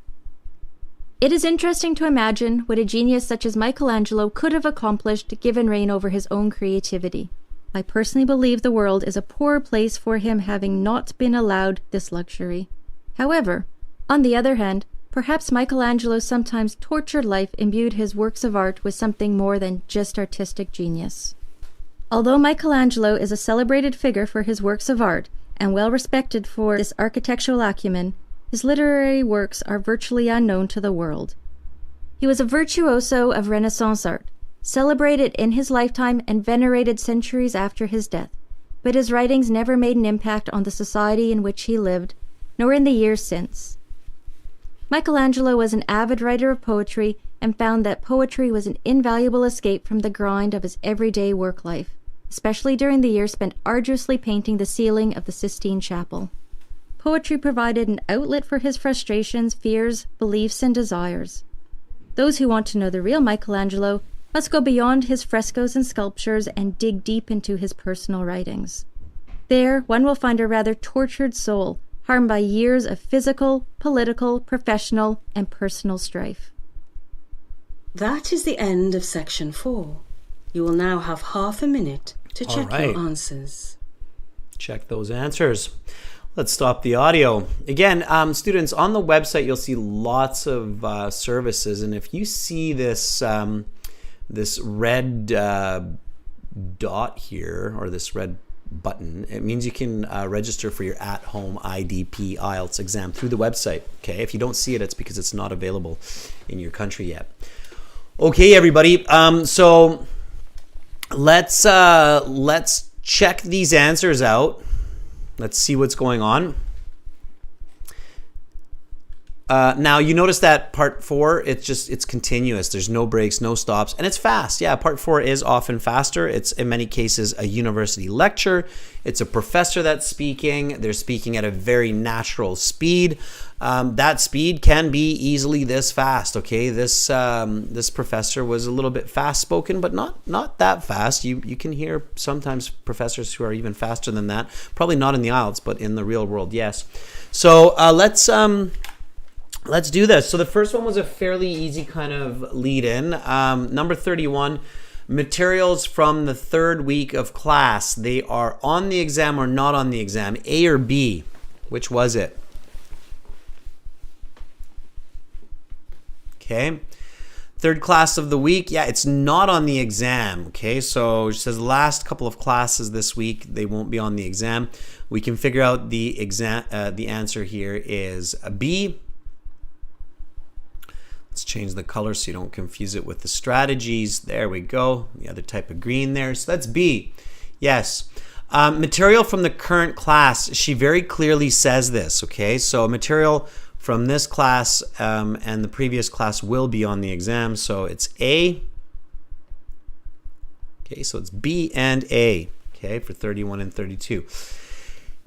It is interesting to imagine what a genius such as Michelangelo could have accomplished given reign over his own creativity. I personally believe the world is a poor place for him having not been allowed this luxury. However, on the other hand, perhaps Michelangelo's sometimes tortured life imbued his works of art with something more than just artistic genius. Although Michelangelo is a celebrated figure for his works of art and well respected for this architectural acumen, his literary works are virtually unknown to the world. He was a virtuoso of Renaissance art, celebrated in his lifetime and venerated centuries after his death, but his writings never made an impact on the society in which he lived, nor in the years since. Michelangelo was an avid writer of poetry and found that poetry was an invaluable escape from the grind of his everyday work life, especially during the years spent arduously painting the ceiling of the Sistine Chapel. Poetry provided an outlet for his frustrations, fears, beliefs, and desires. Those who want to know the real Michelangelo must go beyond his frescoes and sculptures and dig deep into his personal writings. There, one will find a rather tortured soul, harmed by years of physical, political, professional, and personal strife. That is the end of section 4. You will now have half a minute to check your answers. Check those answers. Let's stop the audio. Again, students, on the website, you'll see lots of services. And if you see this, this red dot here, or this red button, it means you can register for your at-home IDP IELTS exam through the website. Okay, if you don't see it, it's because it's not available in your country yet. Okay, everybody. So let's check these answers out. Let's see what's going on. Now you notice that part 4, it's continuous. There's no breaks, no stops, and it's fast. Yeah, part 4 is often faster. It's in many cases a university lecture. It's a professor that's speaking. They're speaking at a very natural speed. That speed can be easily this fast. Okay, this professor was a little bit fast spoken, but not that fast. You can hear sometimes professors who are even faster than that. Probably not in the IELTS, but in the real world, yes. So let's do this. So the first one was a fairly easy kind of lead-in. Number 31, materials from the third week of class. They are on the exam or not on the exam, A or B. Which was it? Okay. Third class of the week. Yeah, it's not on the exam. Okay, so it says last couple of classes this week, they won't be on the exam. We can figure out the answer here is a B. Let's change the color so you don't confuse it with the strategies. There we go. The other type of green there. So that's B. Yes. Material from the current class. She very clearly says this. Okay. So material from this class and the previous class will be on the exam. So it's A. Okay. So it's B and A. Okay. For 31 and 32.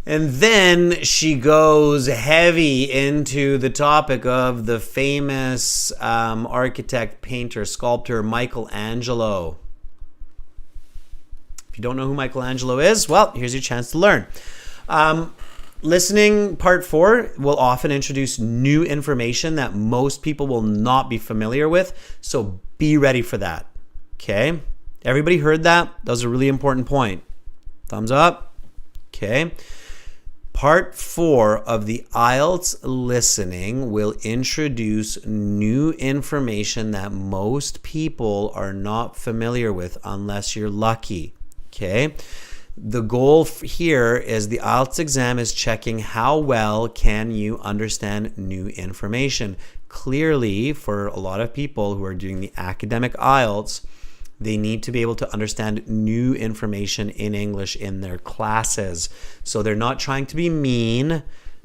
And then she goes heavy into the topic of the famous architect, painter, sculptor, Michelangelo. If you don't know who Michelangelo is, well, here's your chance to learn. Listening part 4 will often introduce new information that most people will not be familiar with. So be ready for that. Okay? Everybody heard that? That was a really important point. Thumbs up. Okay. Part 4 of the IELTS listening will introduce new information that most people are not familiar with unless you're lucky. Okay? The goal here is the IELTS exam is checking how well can you understand new information. Clearly, for a lot of people who are doing the academic IELTS, they need to be able to understand new information in English in their classes. So they're not trying to be mean.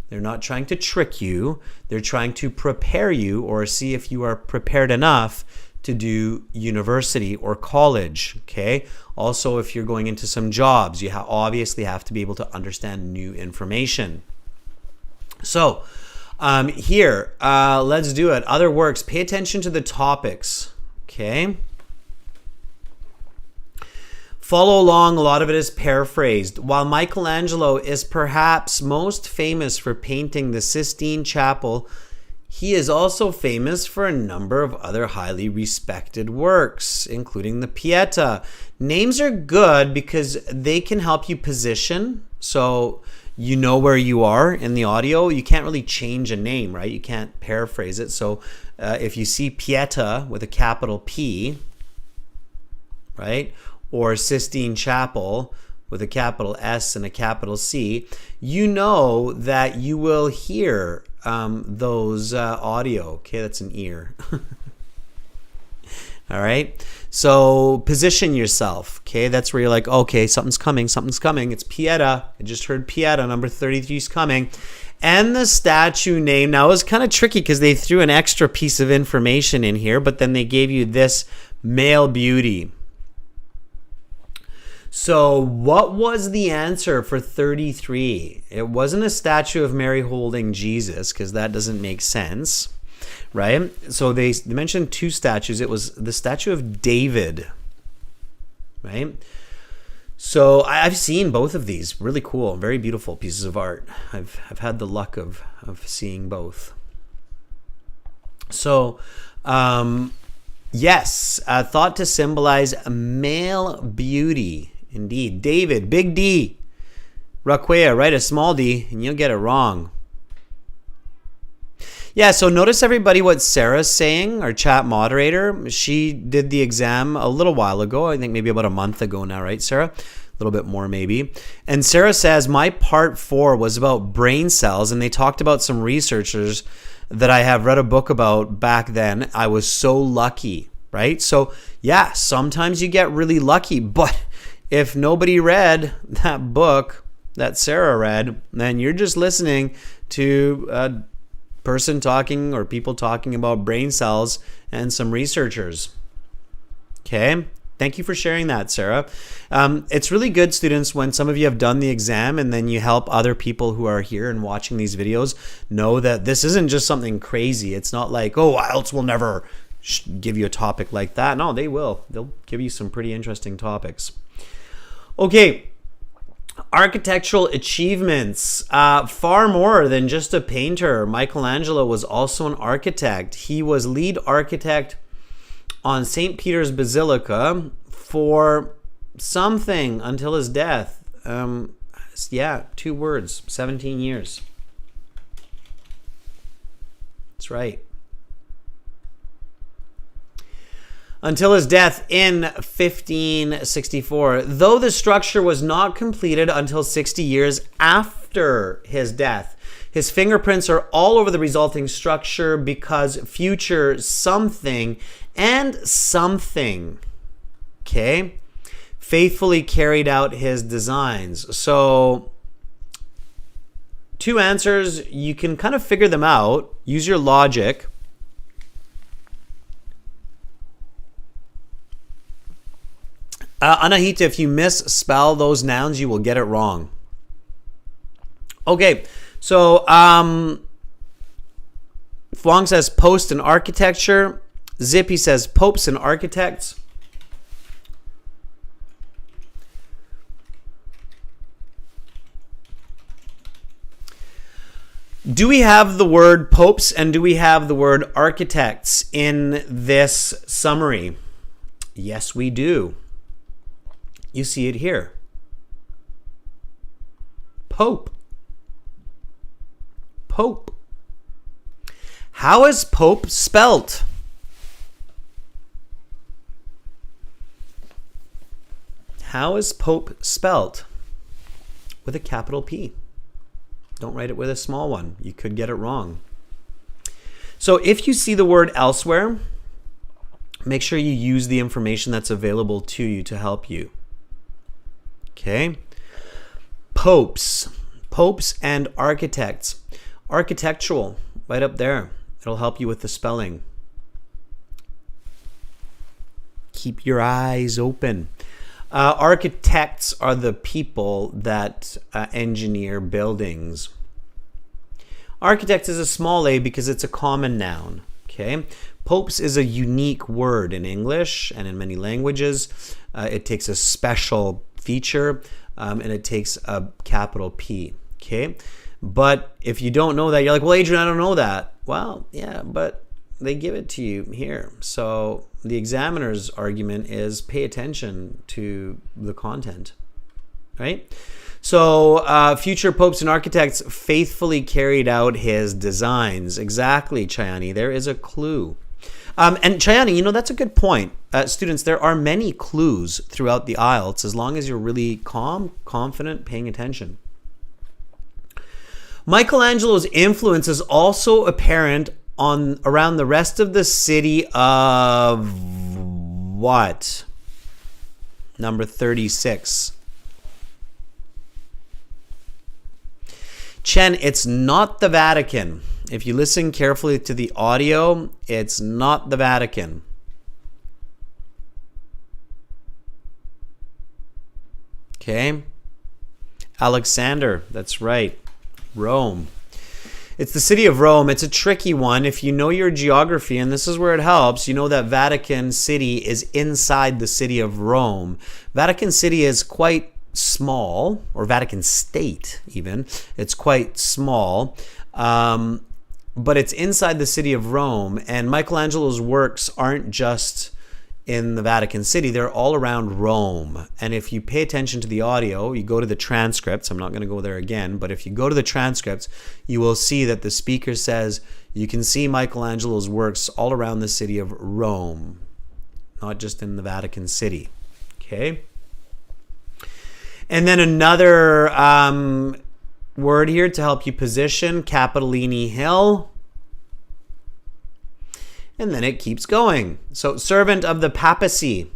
They're not trying to trick you. They're trying to prepare you or see if you are prepared enough to do university or college. Okay. Also, if you're going into some jobs, you obviously have to be able to understand new information. So here, let's do it. Other works. Pay attention to the topics. Okay. Follow along, a lot of it is paraphrased. While Michelangelo is perhaps most famous for painting the Sistine Chapel, he is also famous for a number of other highly respected works, including the Pieta. Names are good because they can help you position, so you know where you are in the audio. You can't really change a name, right? You can't paraphrase it. So if you see Pieta with a capital P, right? Or Sistine Chapel with a capital S and a capital C, you know that you will hear those audio. Okay, that's an ear. All right. So position yourself. Okay, that's where you're like, okay, something's coming, something's coming. It's Pieta. I just heard Pieta, number 33 is coming. And the statue name. Now, it was kind of tricky because they threw an extra piece of information in here, but then they gave you this male beauty. So what was the answer for 33? It wasn't a statue of Mary holding Jesus because that doesn't make sense, right? So they mentioned 2 statues. It was the statue of David, right? So I've seen both of these. Really cool, very beautiful pieces of art. I've had the luck of seeing both. So yes, thought to symbolize male beauty. Indeed. David, big D. Raquea, write a small d, and you'll get it wrong. Yeah, so notice everybody what Sarah's saying, our chat moderator. She did the exam a little while ago. I think maybe about a month ago now, right, Sarah? A little bit more maybe. And Sarah says, my part 4 was about brain cells, and they talked about some researchers that I have read a book about back then. I was so lucky, right? So yeah, sometimes you get really lucky, but if nobody read that book that Sarah read, then you're just listening to person talking or people talking about brain cells and some researchers. Okay. Thank you for sharing that, Sarah. It's really good, students, when some of you have done the exam and then you help other people who are here and watching these videos know that this isn't just something crazy. It's not like, oh, IELTS will never give you a topic like that. No, they will. They'll give you some pretty interesting topics. Okay. Architectural achievements. Far more than just a painter. Michelangelo was also an architect. He was lead architect on St. Peter's Basilica for something until his death. 2 words, 17 years. That's right. Until his death in 1564, though the structure was not completed until 60 years after his death. His fingerprints are all over the resulting structure because future something and something, okay, faithfully carried out his designs. So 2 answers, you can kind of figure them out. Use your logic. Anahita, if you misspell those nouns, you will get it wrong. Okay, so Fwang says post and architecture. Zippy says popes and architects. Do we have the word popes and do we have the word architects in this summary? Yes, we do. You see it here. Pope. Pope. How is Pope spelt? How is Pope spelt? With a capital P. Don't write it with a small one. You could get it wrong. So if you see the word elsewhere, make sure you use the information that's available to you to help you. Okay. Popes. Popes and architects. Architectural, right up there. It'll help you with the spelling. Keep your eyes open. Architects are the people that engineer buildings. Architect is a small a because it's a common noun. Okay. Popes is a unique word in English and in many languages. It takes a special feature and it takes a capital P. Okay. But if you don't know that, you're like, well, Adrian, I don't know that. Well, yeah, but they give it to you here. So the examiner's argument is pay attention to the content, right? So future popes and architects faithfully carried out his designs. Exactly, Chayani. There is a clue. And Chayani, you know, that's a good point. Students, there are many clues throughout the IELTS as long as you're really calm, confident, paying attention. Michelangelo's influence is also apparent around the rest of the city of what? Number 36. Chen, it's not the Vatican. If you listen carefully to the audio, it's not the Vatican. Okay. Alexander, that's right. Rome. It's the city of Rome. It's a tricky one. If you know your geography, and this is where it helps, you know that Vatican City is inside the city of Rome. Vatican City is quite small, or Vatican State even. It's quite small, but it's inside the city of Rome. And Michelangelo's works aren't just in the Vatican City, they're all around Rome. And if you pay attention to the audio, you go to the transcripts, I'm not going to go there again, but if you go to the transcripts, you will see that the speaker says you can see Michelangelo's works all around the city of Rome, not just in the Vatican City. Okay? And then another word here to help you position, Capitoline Hill. And then it keeps going. So, servant of the papacy.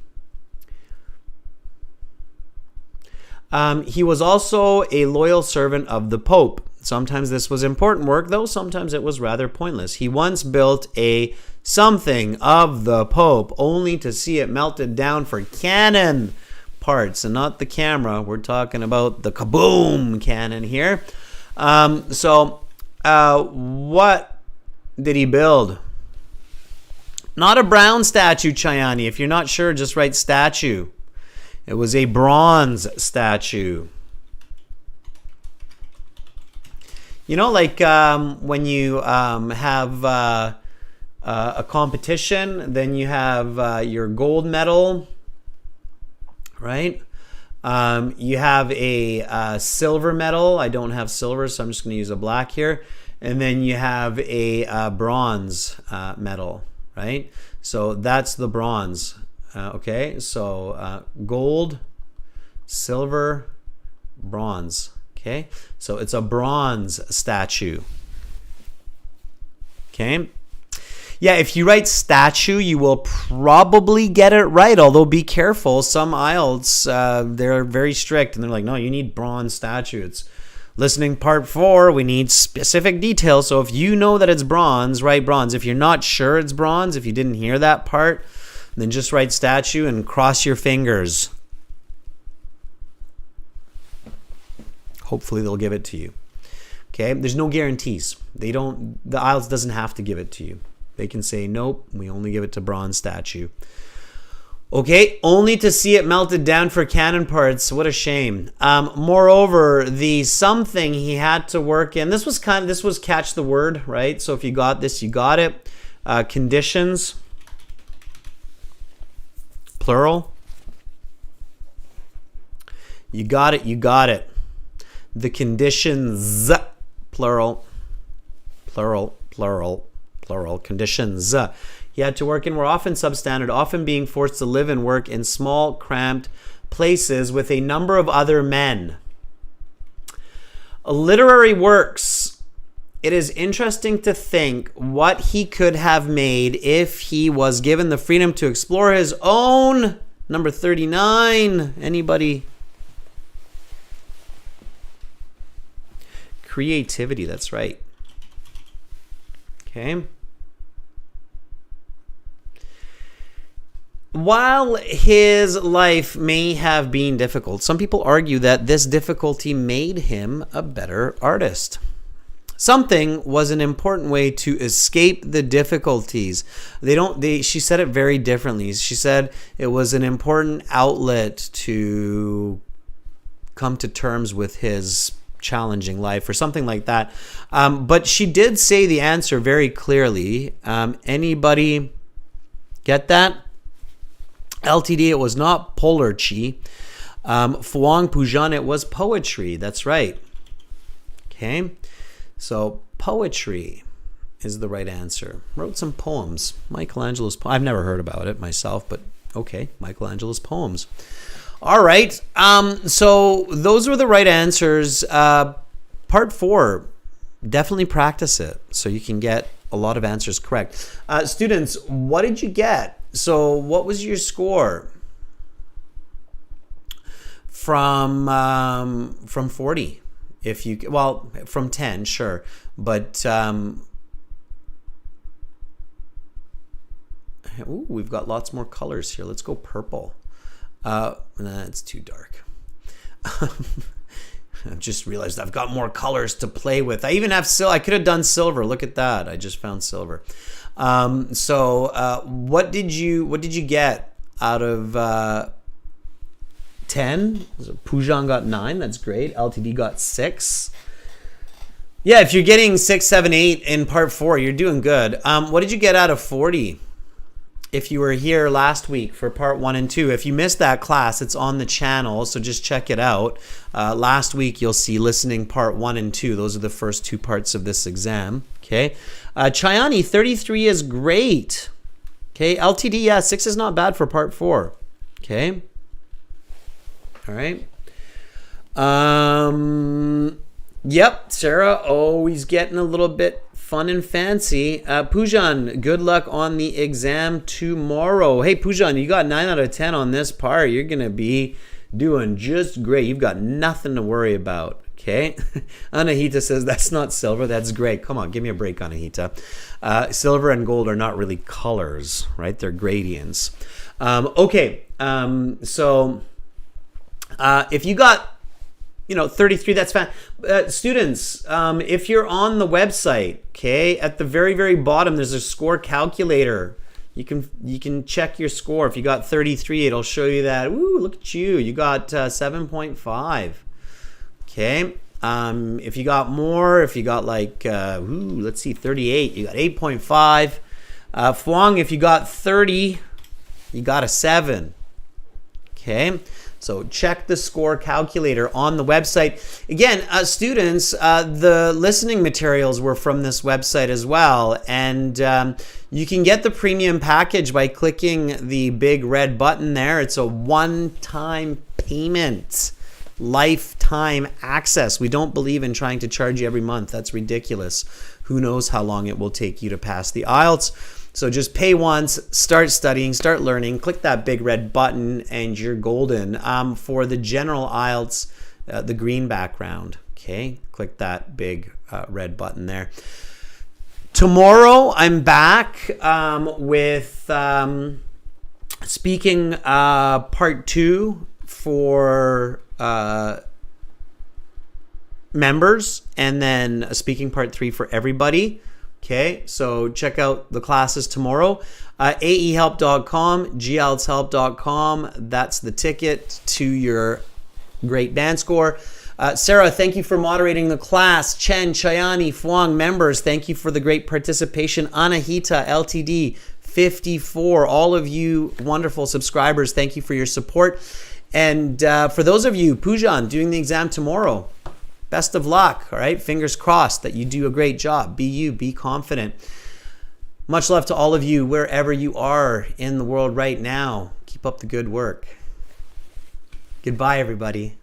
He was also a loyal servant of the Pope. Sometimes this was important work, though sometimes it was rather pointless. He once built a something of the Pope, only to see it melted down for cannon parts, and not the camera. We're talking about the kaboom cannon here. What did he build? Not a brown statue, Chayani. If you're not sure, just write statue. It was a bronze statue. You know, like when you have a competition, then you have your gold medal, right? You have a silver medal. I don't have silver, so I'm just going to use a black here. And then you have a bronze medal, right? So that's the bronze. Okay, so gold, silver, bronze. Okay, so it's a bronze statue. Okay. Yeah, if you write statue, you will probably get it right, although be careful. Some IELTS, they're very strict, and they're like, no, you need bronze statue. It's listening part 4, we need specific details. So if you know that it's bronze, write bronze. If you're not sure it's bronze, if you didn't hear that part, then just write statue and cross your fingers. Hopefully they'll give it to you. Okay, there's no guarantees. The IELTS doesn't have to give it to you. They can say, nope, we only give it to bronze statue. Okay, only to see it melted down for cannon parts. What a shame. Moreover, the something he had to work in. This was catch the word, right? So if you got this, you got it. Conditions, plural. You got it, you got it. The conditions, plural, plural, plural, plural, conditions he had to work in were often substandard, often being forced to live and work in small, cramped places with a number of other men. Literary works. It is interesting to think what he could have made if he was given the freedom to explore his own. Number 39. Anybody? Creativity, that's right. Okay. While his life may have been difficult, some people argue that this difficulty made him a better artist. Something was an important way to escape the difficulties. She said it very differently. She said it was an important outlet to come to terms with his challenging life or something like that. But she did say the answer very clearly. Anybody get that? LTD, it was not polarchy. Phuong Pujan, it was poetry. That's right. Okay. So poetry is the right answer. Wrote some poems. Michelangelo's I've never heard about it myself, but okay. Michelangelo's poems. All right. So those were the right answers. Part 4, definitely practice it so you can get a lot of answers correct. Students, what did you get? So what was your score from 40? From 10, sure. But we've got lots more colors here. Let's go purple. Nah, it's too dark. I've just realized I've got more colors to play with. I even have I could have done silver. Look at that. I just found silver. What did you get out of 10? Pujan got 9. That's great. LTD got 6. Yeah, if you're getting 6, 7, 8 in part 4, you're doing good. What did you get out of 40? If you were here last week for part 1 and 2, if you missed that class, it's on the channel, so just check it out. Last week, you'll see listening part 1 and 2. Those are the first 2 parts of this exam. Okay. Chayani, 33 is great. Okay. LTD, yeah, 6 is not bad for part 4. Okay. All right. Yep, Sarah, always getting a little bit fun and fancy. Pujan, good luck on the exam tomorrow. Hey, Pujan, you got 9 out of 10 on this part. You're going to be doing just great. You've got nothing to worry about. Okay. Anahita says, that's not silver. That's gray. Come on, give me a break, Anahita. Silver and gold are not really colors, right? They're gradients. Okay. So if you got 33, that's fine. Students, if you're on the website, okay, at the very, very bottom, there's a score calculator. You can check your score. If you got 33, it'll show you that. Ooh, look at you. You got 7.5. Okay. If you got more, if you got like, let's see, 38, you got 8.5. Fuang, if you got 30, you got a 7. Okay. So check the score calculator on the website. Again, students, the listening materials were from this website as well. And you can get the premium package by clicking the big red button there. It's a one-time payment, lifetime access. We don't believe in trying to charge you every month. That's ridiculous. Who knows how long it will take you to pass the IELTS. So just pay once, start studying, start learning, click that big red button, and you're golden. For the general IELTS, the green background, okay? Click that big red button there. Tomorrow, I'm back with speaking part 2 for members, and then speaking part 3 for everybody. Okay, so check out the classes tomorrow. aehelp.com, glshelp.com. That's the ticket to your great band score. Sarah, thank you for moderating the class. Chen, Chayani, Fuang, members, thank you for the great participation. Anahita, LTD, 54. All of you wonderful subscribers, thank you for your support. And for those of you, Pujan, doing the exam tomorrow, best of luck, all right? Fingers crossed that you do a great job. Be you, be confident. Much love to all of you wherever you are in the world right now. Keep up the good work. Goodbye, everybody.